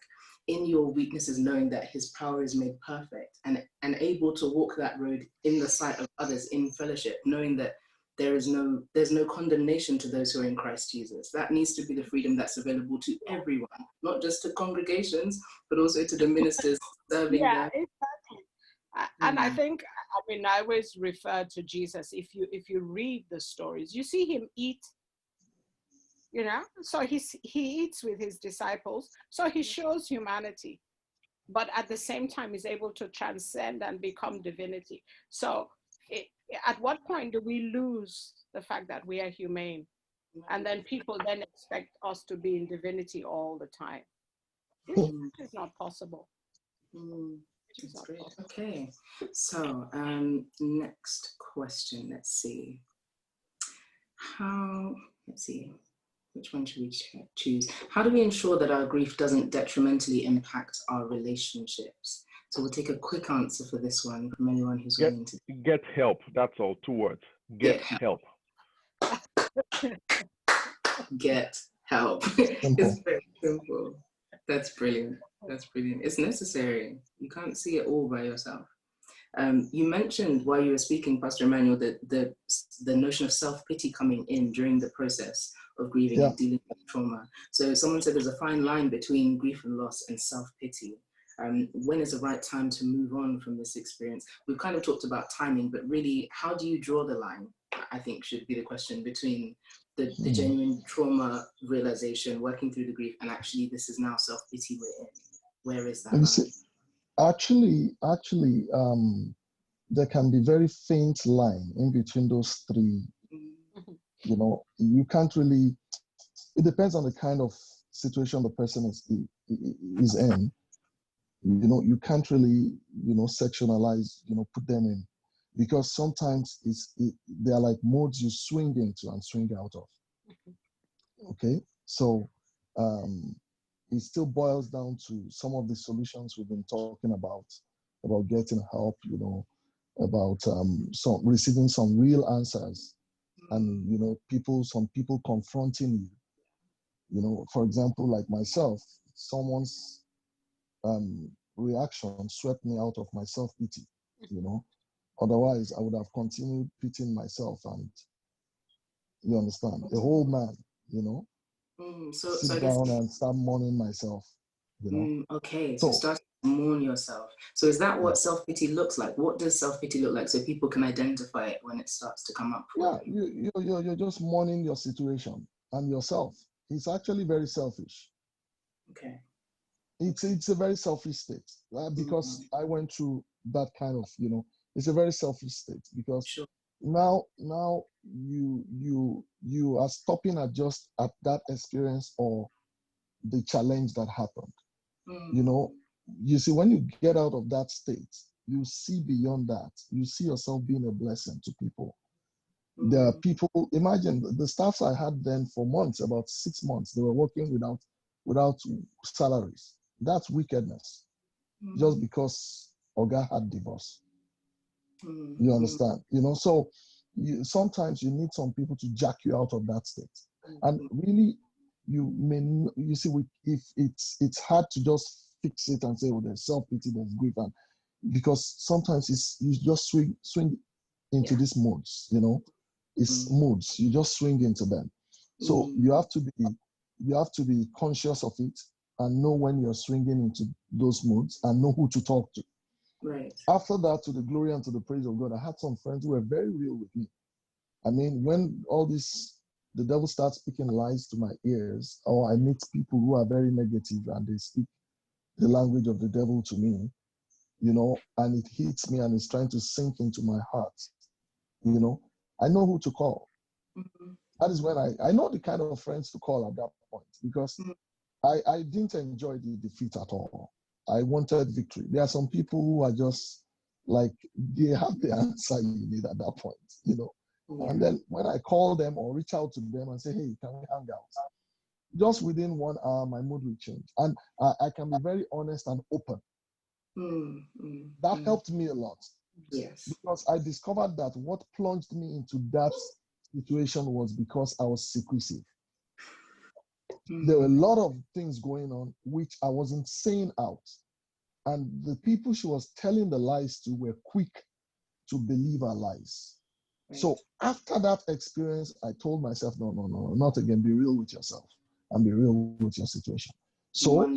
in your weaknesses, knowing that His power is made perfect, and able to walk that road in the sight of others in fellowship, knowing that there's no condemnation to those who are in Christ Jesus. That needs to be the freedom that's available to everyone, not just to congregations, but also to the ministers serving them. Exactly. And I think, I always refer to Jesus. If you read the stories, you see Him eat, so he eats with His disciples. So He shows humanity, but at the same time is able to transcend and become divinity. So at what point do we lose the fact that we are humane? And then people then expect us to be in divinity all the time. It's not possible. That's great. Okay, so next question. Let's see. Which one should we choose? How do we ensure that our grief doesn't detrimentally impact our relationships? So we'll take a quick answer for this one from anyone who's willing to. Get help. That's all. 2 words. Get help. Get help. It's very simple. That's brilliant. That's brilliant. It's necessary. You can't see it all by yourself. You mentioned while you were speaking, Pastor Emmanuel, that the notion of self-pity coming in during the process of grieving and dealing with trauma. So someone said there's a fine line between grief and loss and self-pity. When is the right time to move on from this experience? We've kind of talked about timing, but really, how do you draw the line? I think should be the question between the genuine trauma realization, working through the grief, and actually this is now self-pity we're in. Where is that line? See, actually, there can be very faint line in between those three. You can't really, it depends on the kind of situation the person is in. You can't really, sectionalize, put them in, because sometimes they are like modes you swing into and swing out of. Okay, so it still boils down to some of the solutions we've been talking about getting help, about receiving some real answers, and some people confronting you. For example, like myself, someone's reaction swept me out of my self-pity. Otherwise I would have continued pitying myself, and you understand, a whole man, sit down and start mourning myself. Okay, so start to mourn yourself. So is that what self-pity looks like? What does self-pity look like, so people can identify it when it starts to come up? You're just mourning your situation and yourself. It's actually very selfish. Okay. It's a very selfish state, because I went through that kind of, it's a very selfish state, because now you are stopping at just at that experience or the challenge that happened. You see, when you get out of that state, you see beyond that. You see yourself being a blessing to people. There are people, imagine the staffs I had then for months, about 6 months, they were working without salaries. That's wickedness. Just because Oga had divorce. You understand? You know, so sometimes you need some people to jack you out of that state. And really, you see, if it's hard to just fix it and say, oh, there's self-pity, there's grief, and because sometimes you just swing into these moods, you know, it's moods. You just swing into them. So you have to be conscious of it and know when you're swinging into those moods and know who to talk to. Right. After that, to the glory and to the praise of God, I had some friends who were very real with me. I mean, when all this, the devil starts speaking lies to my ears, or I meet people who are very negative and they speak the language of the devil to me, you know, and it hits me and it's trying to sink into my heart, you know, I know who to call. That is when I know the kind of friends to call at that point, because I didn't enjoy the defeat at all. I wanted victory. There are some people who are just like, they have the answer you need at that point, you know. And then when I call them or reach out to them and say, hey, can we hang out? Just within 1 hour, my mood will change. And I can be very honest and open. That helped me a lot. Yes. Because I discovered that what plunged me into that situation was because I was secretive. There were a lot of things going on which I wasn't saying out. And the people she was telling the lies to were quick to believe her lies. Right. So after that experience, I told myself, no, not again. Be real with yourself and be real with your situation. So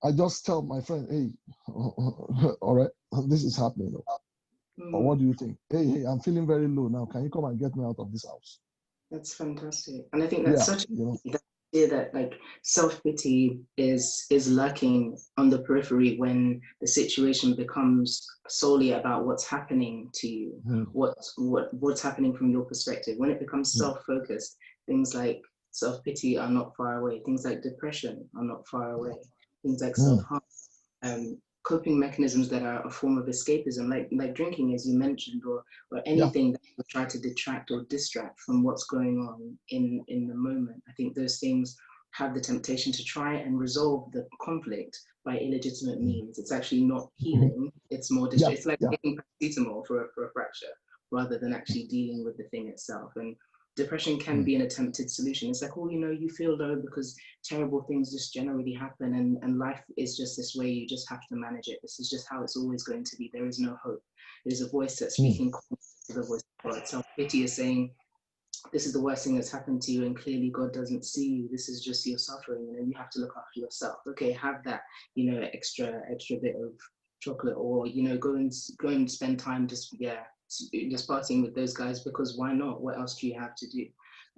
I just tell my friend, hey, all right, this is happening. Or what do you think? Hey, I'm feeling very low now. Can you come and get me out of this house? That's fantastic. And I think that's such that idea that like self-pity is lurking on the periphery when the situation becomes solely about what's happening to you, what's happening from your perspective. When it becomes self-focused, things like self-pity are not far away. Things like depression are not far away. Things like self-harm, coping mechanisms that are a form of escapism, like drinking, as you mentioned, or anything that will try to detract or distract from what's going on in the moment. I think those things have the temptation to try and resolve the conflict by illegitimate means. It's actually not healing. It's more it's like taking paracetamol for a fracture rather than actually dealing with the thing itself. And depression can be an attempted solution. It's like, oh, you know, you feel low because terrible things just generally happen, and life is just this way. You just have to manage it. This is just how it's always going to be. There is no hope. There's a voice that's speaking to the voice of God. Self-pity is saying, this is the worst thing that's happened to you, and clearly God doesn't see you. This is just your suffering. You know, you have to look after yourself. Okay, have that, you know, extra bit of chocolate, or, you know, go and spend time just partying with those guys, because why not? What else do you have to do?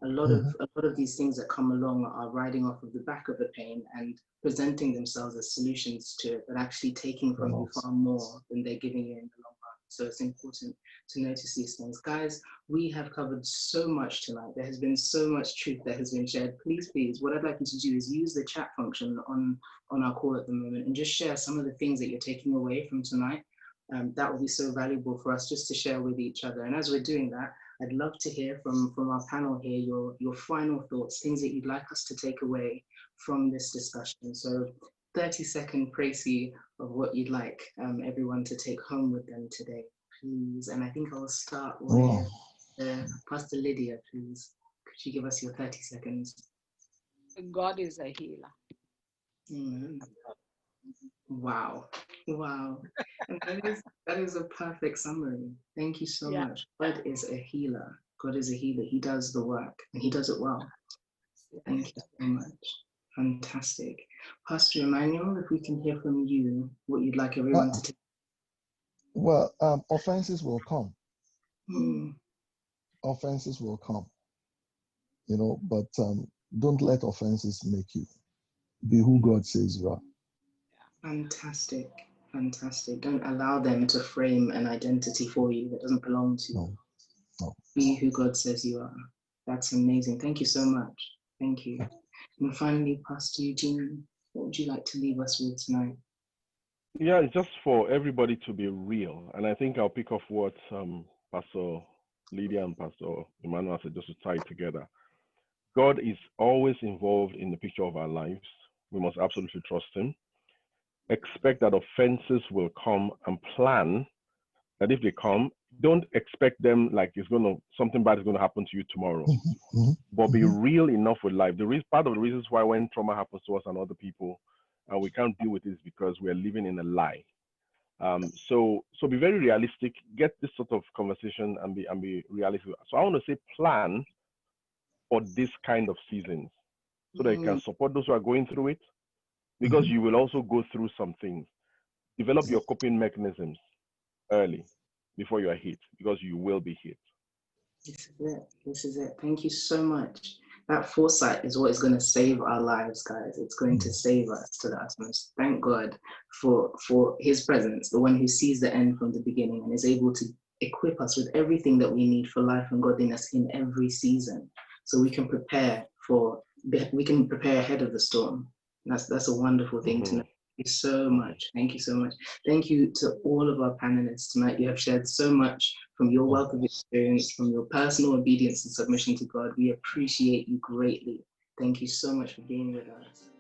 A lot of these things that come along are riding off of the back of the pain and presenting themselves as solutions to it, but actually taking from you far more than they're giving you in the long run. So it's important to notice these things. Guys, we have covered so much tonight. There has been so much truth that has been shared. Please, what I'd like you to do is use the chat function on our call at the moment and just share some of the things that you're taking away from tonight. That will be so valuable for us just to share with each other. And as we're doing that, I'd love to hear from our panel here your final thoughts, things that you'd like us to take away from this discussion. So 30-second précis of what you'd like everyone to take home with them today, please. And I think I'll start with Pastor Lydia, please. Could you give us your 30 seconds? God is a healer. Wow. And that is a perfect summary. Thank you so much. God is a healer. God is a healer. He does the work, and he does it well. Thank you so much. Fantastic. Pastor Emmanuel, if we can hear from you, what you'd like everyone to take. Well, offenses will come. Offenses will come. You know, but don't let offenses make you. Be who God says you are. Fantastic. Don't allow them to frame an identity for you that doesn't belong to you. No. Be who God says you are. That's amazing. Thank you so much. Thank you. And finally, Pastor Eugene, what would you like to leave us with tonight? Yeah, it's just for everybody to be real. And I think I'll pick off what Pastor Lydia and Pastor Emmanuel said, just to tie it together. God is always involved in the picture of our lives. We must absolutely trust him. expect that offenses will come, and plan that if they come, don't expect them like something bad is going to happen to you tomorrow. But be real enough with life. Part of the reasons why when trauma happens to us and other people, and we can't deal with it is because we are living in a lie. So be very realistic. Get this sort of conversation and be realistic. So I want to say plan for this kind of seasons so that you can support those who are going through it, because you will also go through some things. Develop your coping mechanisms early before you are hit, because you will be hit. This is it. This is it. Thank you so much. That foresight is what is going to save our lives, guys. It's going to save us to the utmost. Thank God for his presence, the one who sees the end from the beginning and is able to equip us with everything that we need for life and godliness in every season, so we can prepare ahead of the storm. That's a wonderful thing to know. Thank you so much. Thank you so much. Thank you to all of our panelists tonight. You have shared so much from your wealth of experience, from your personal obedience and submission to God. We appreciate you greatly. Thank you so much for being with us.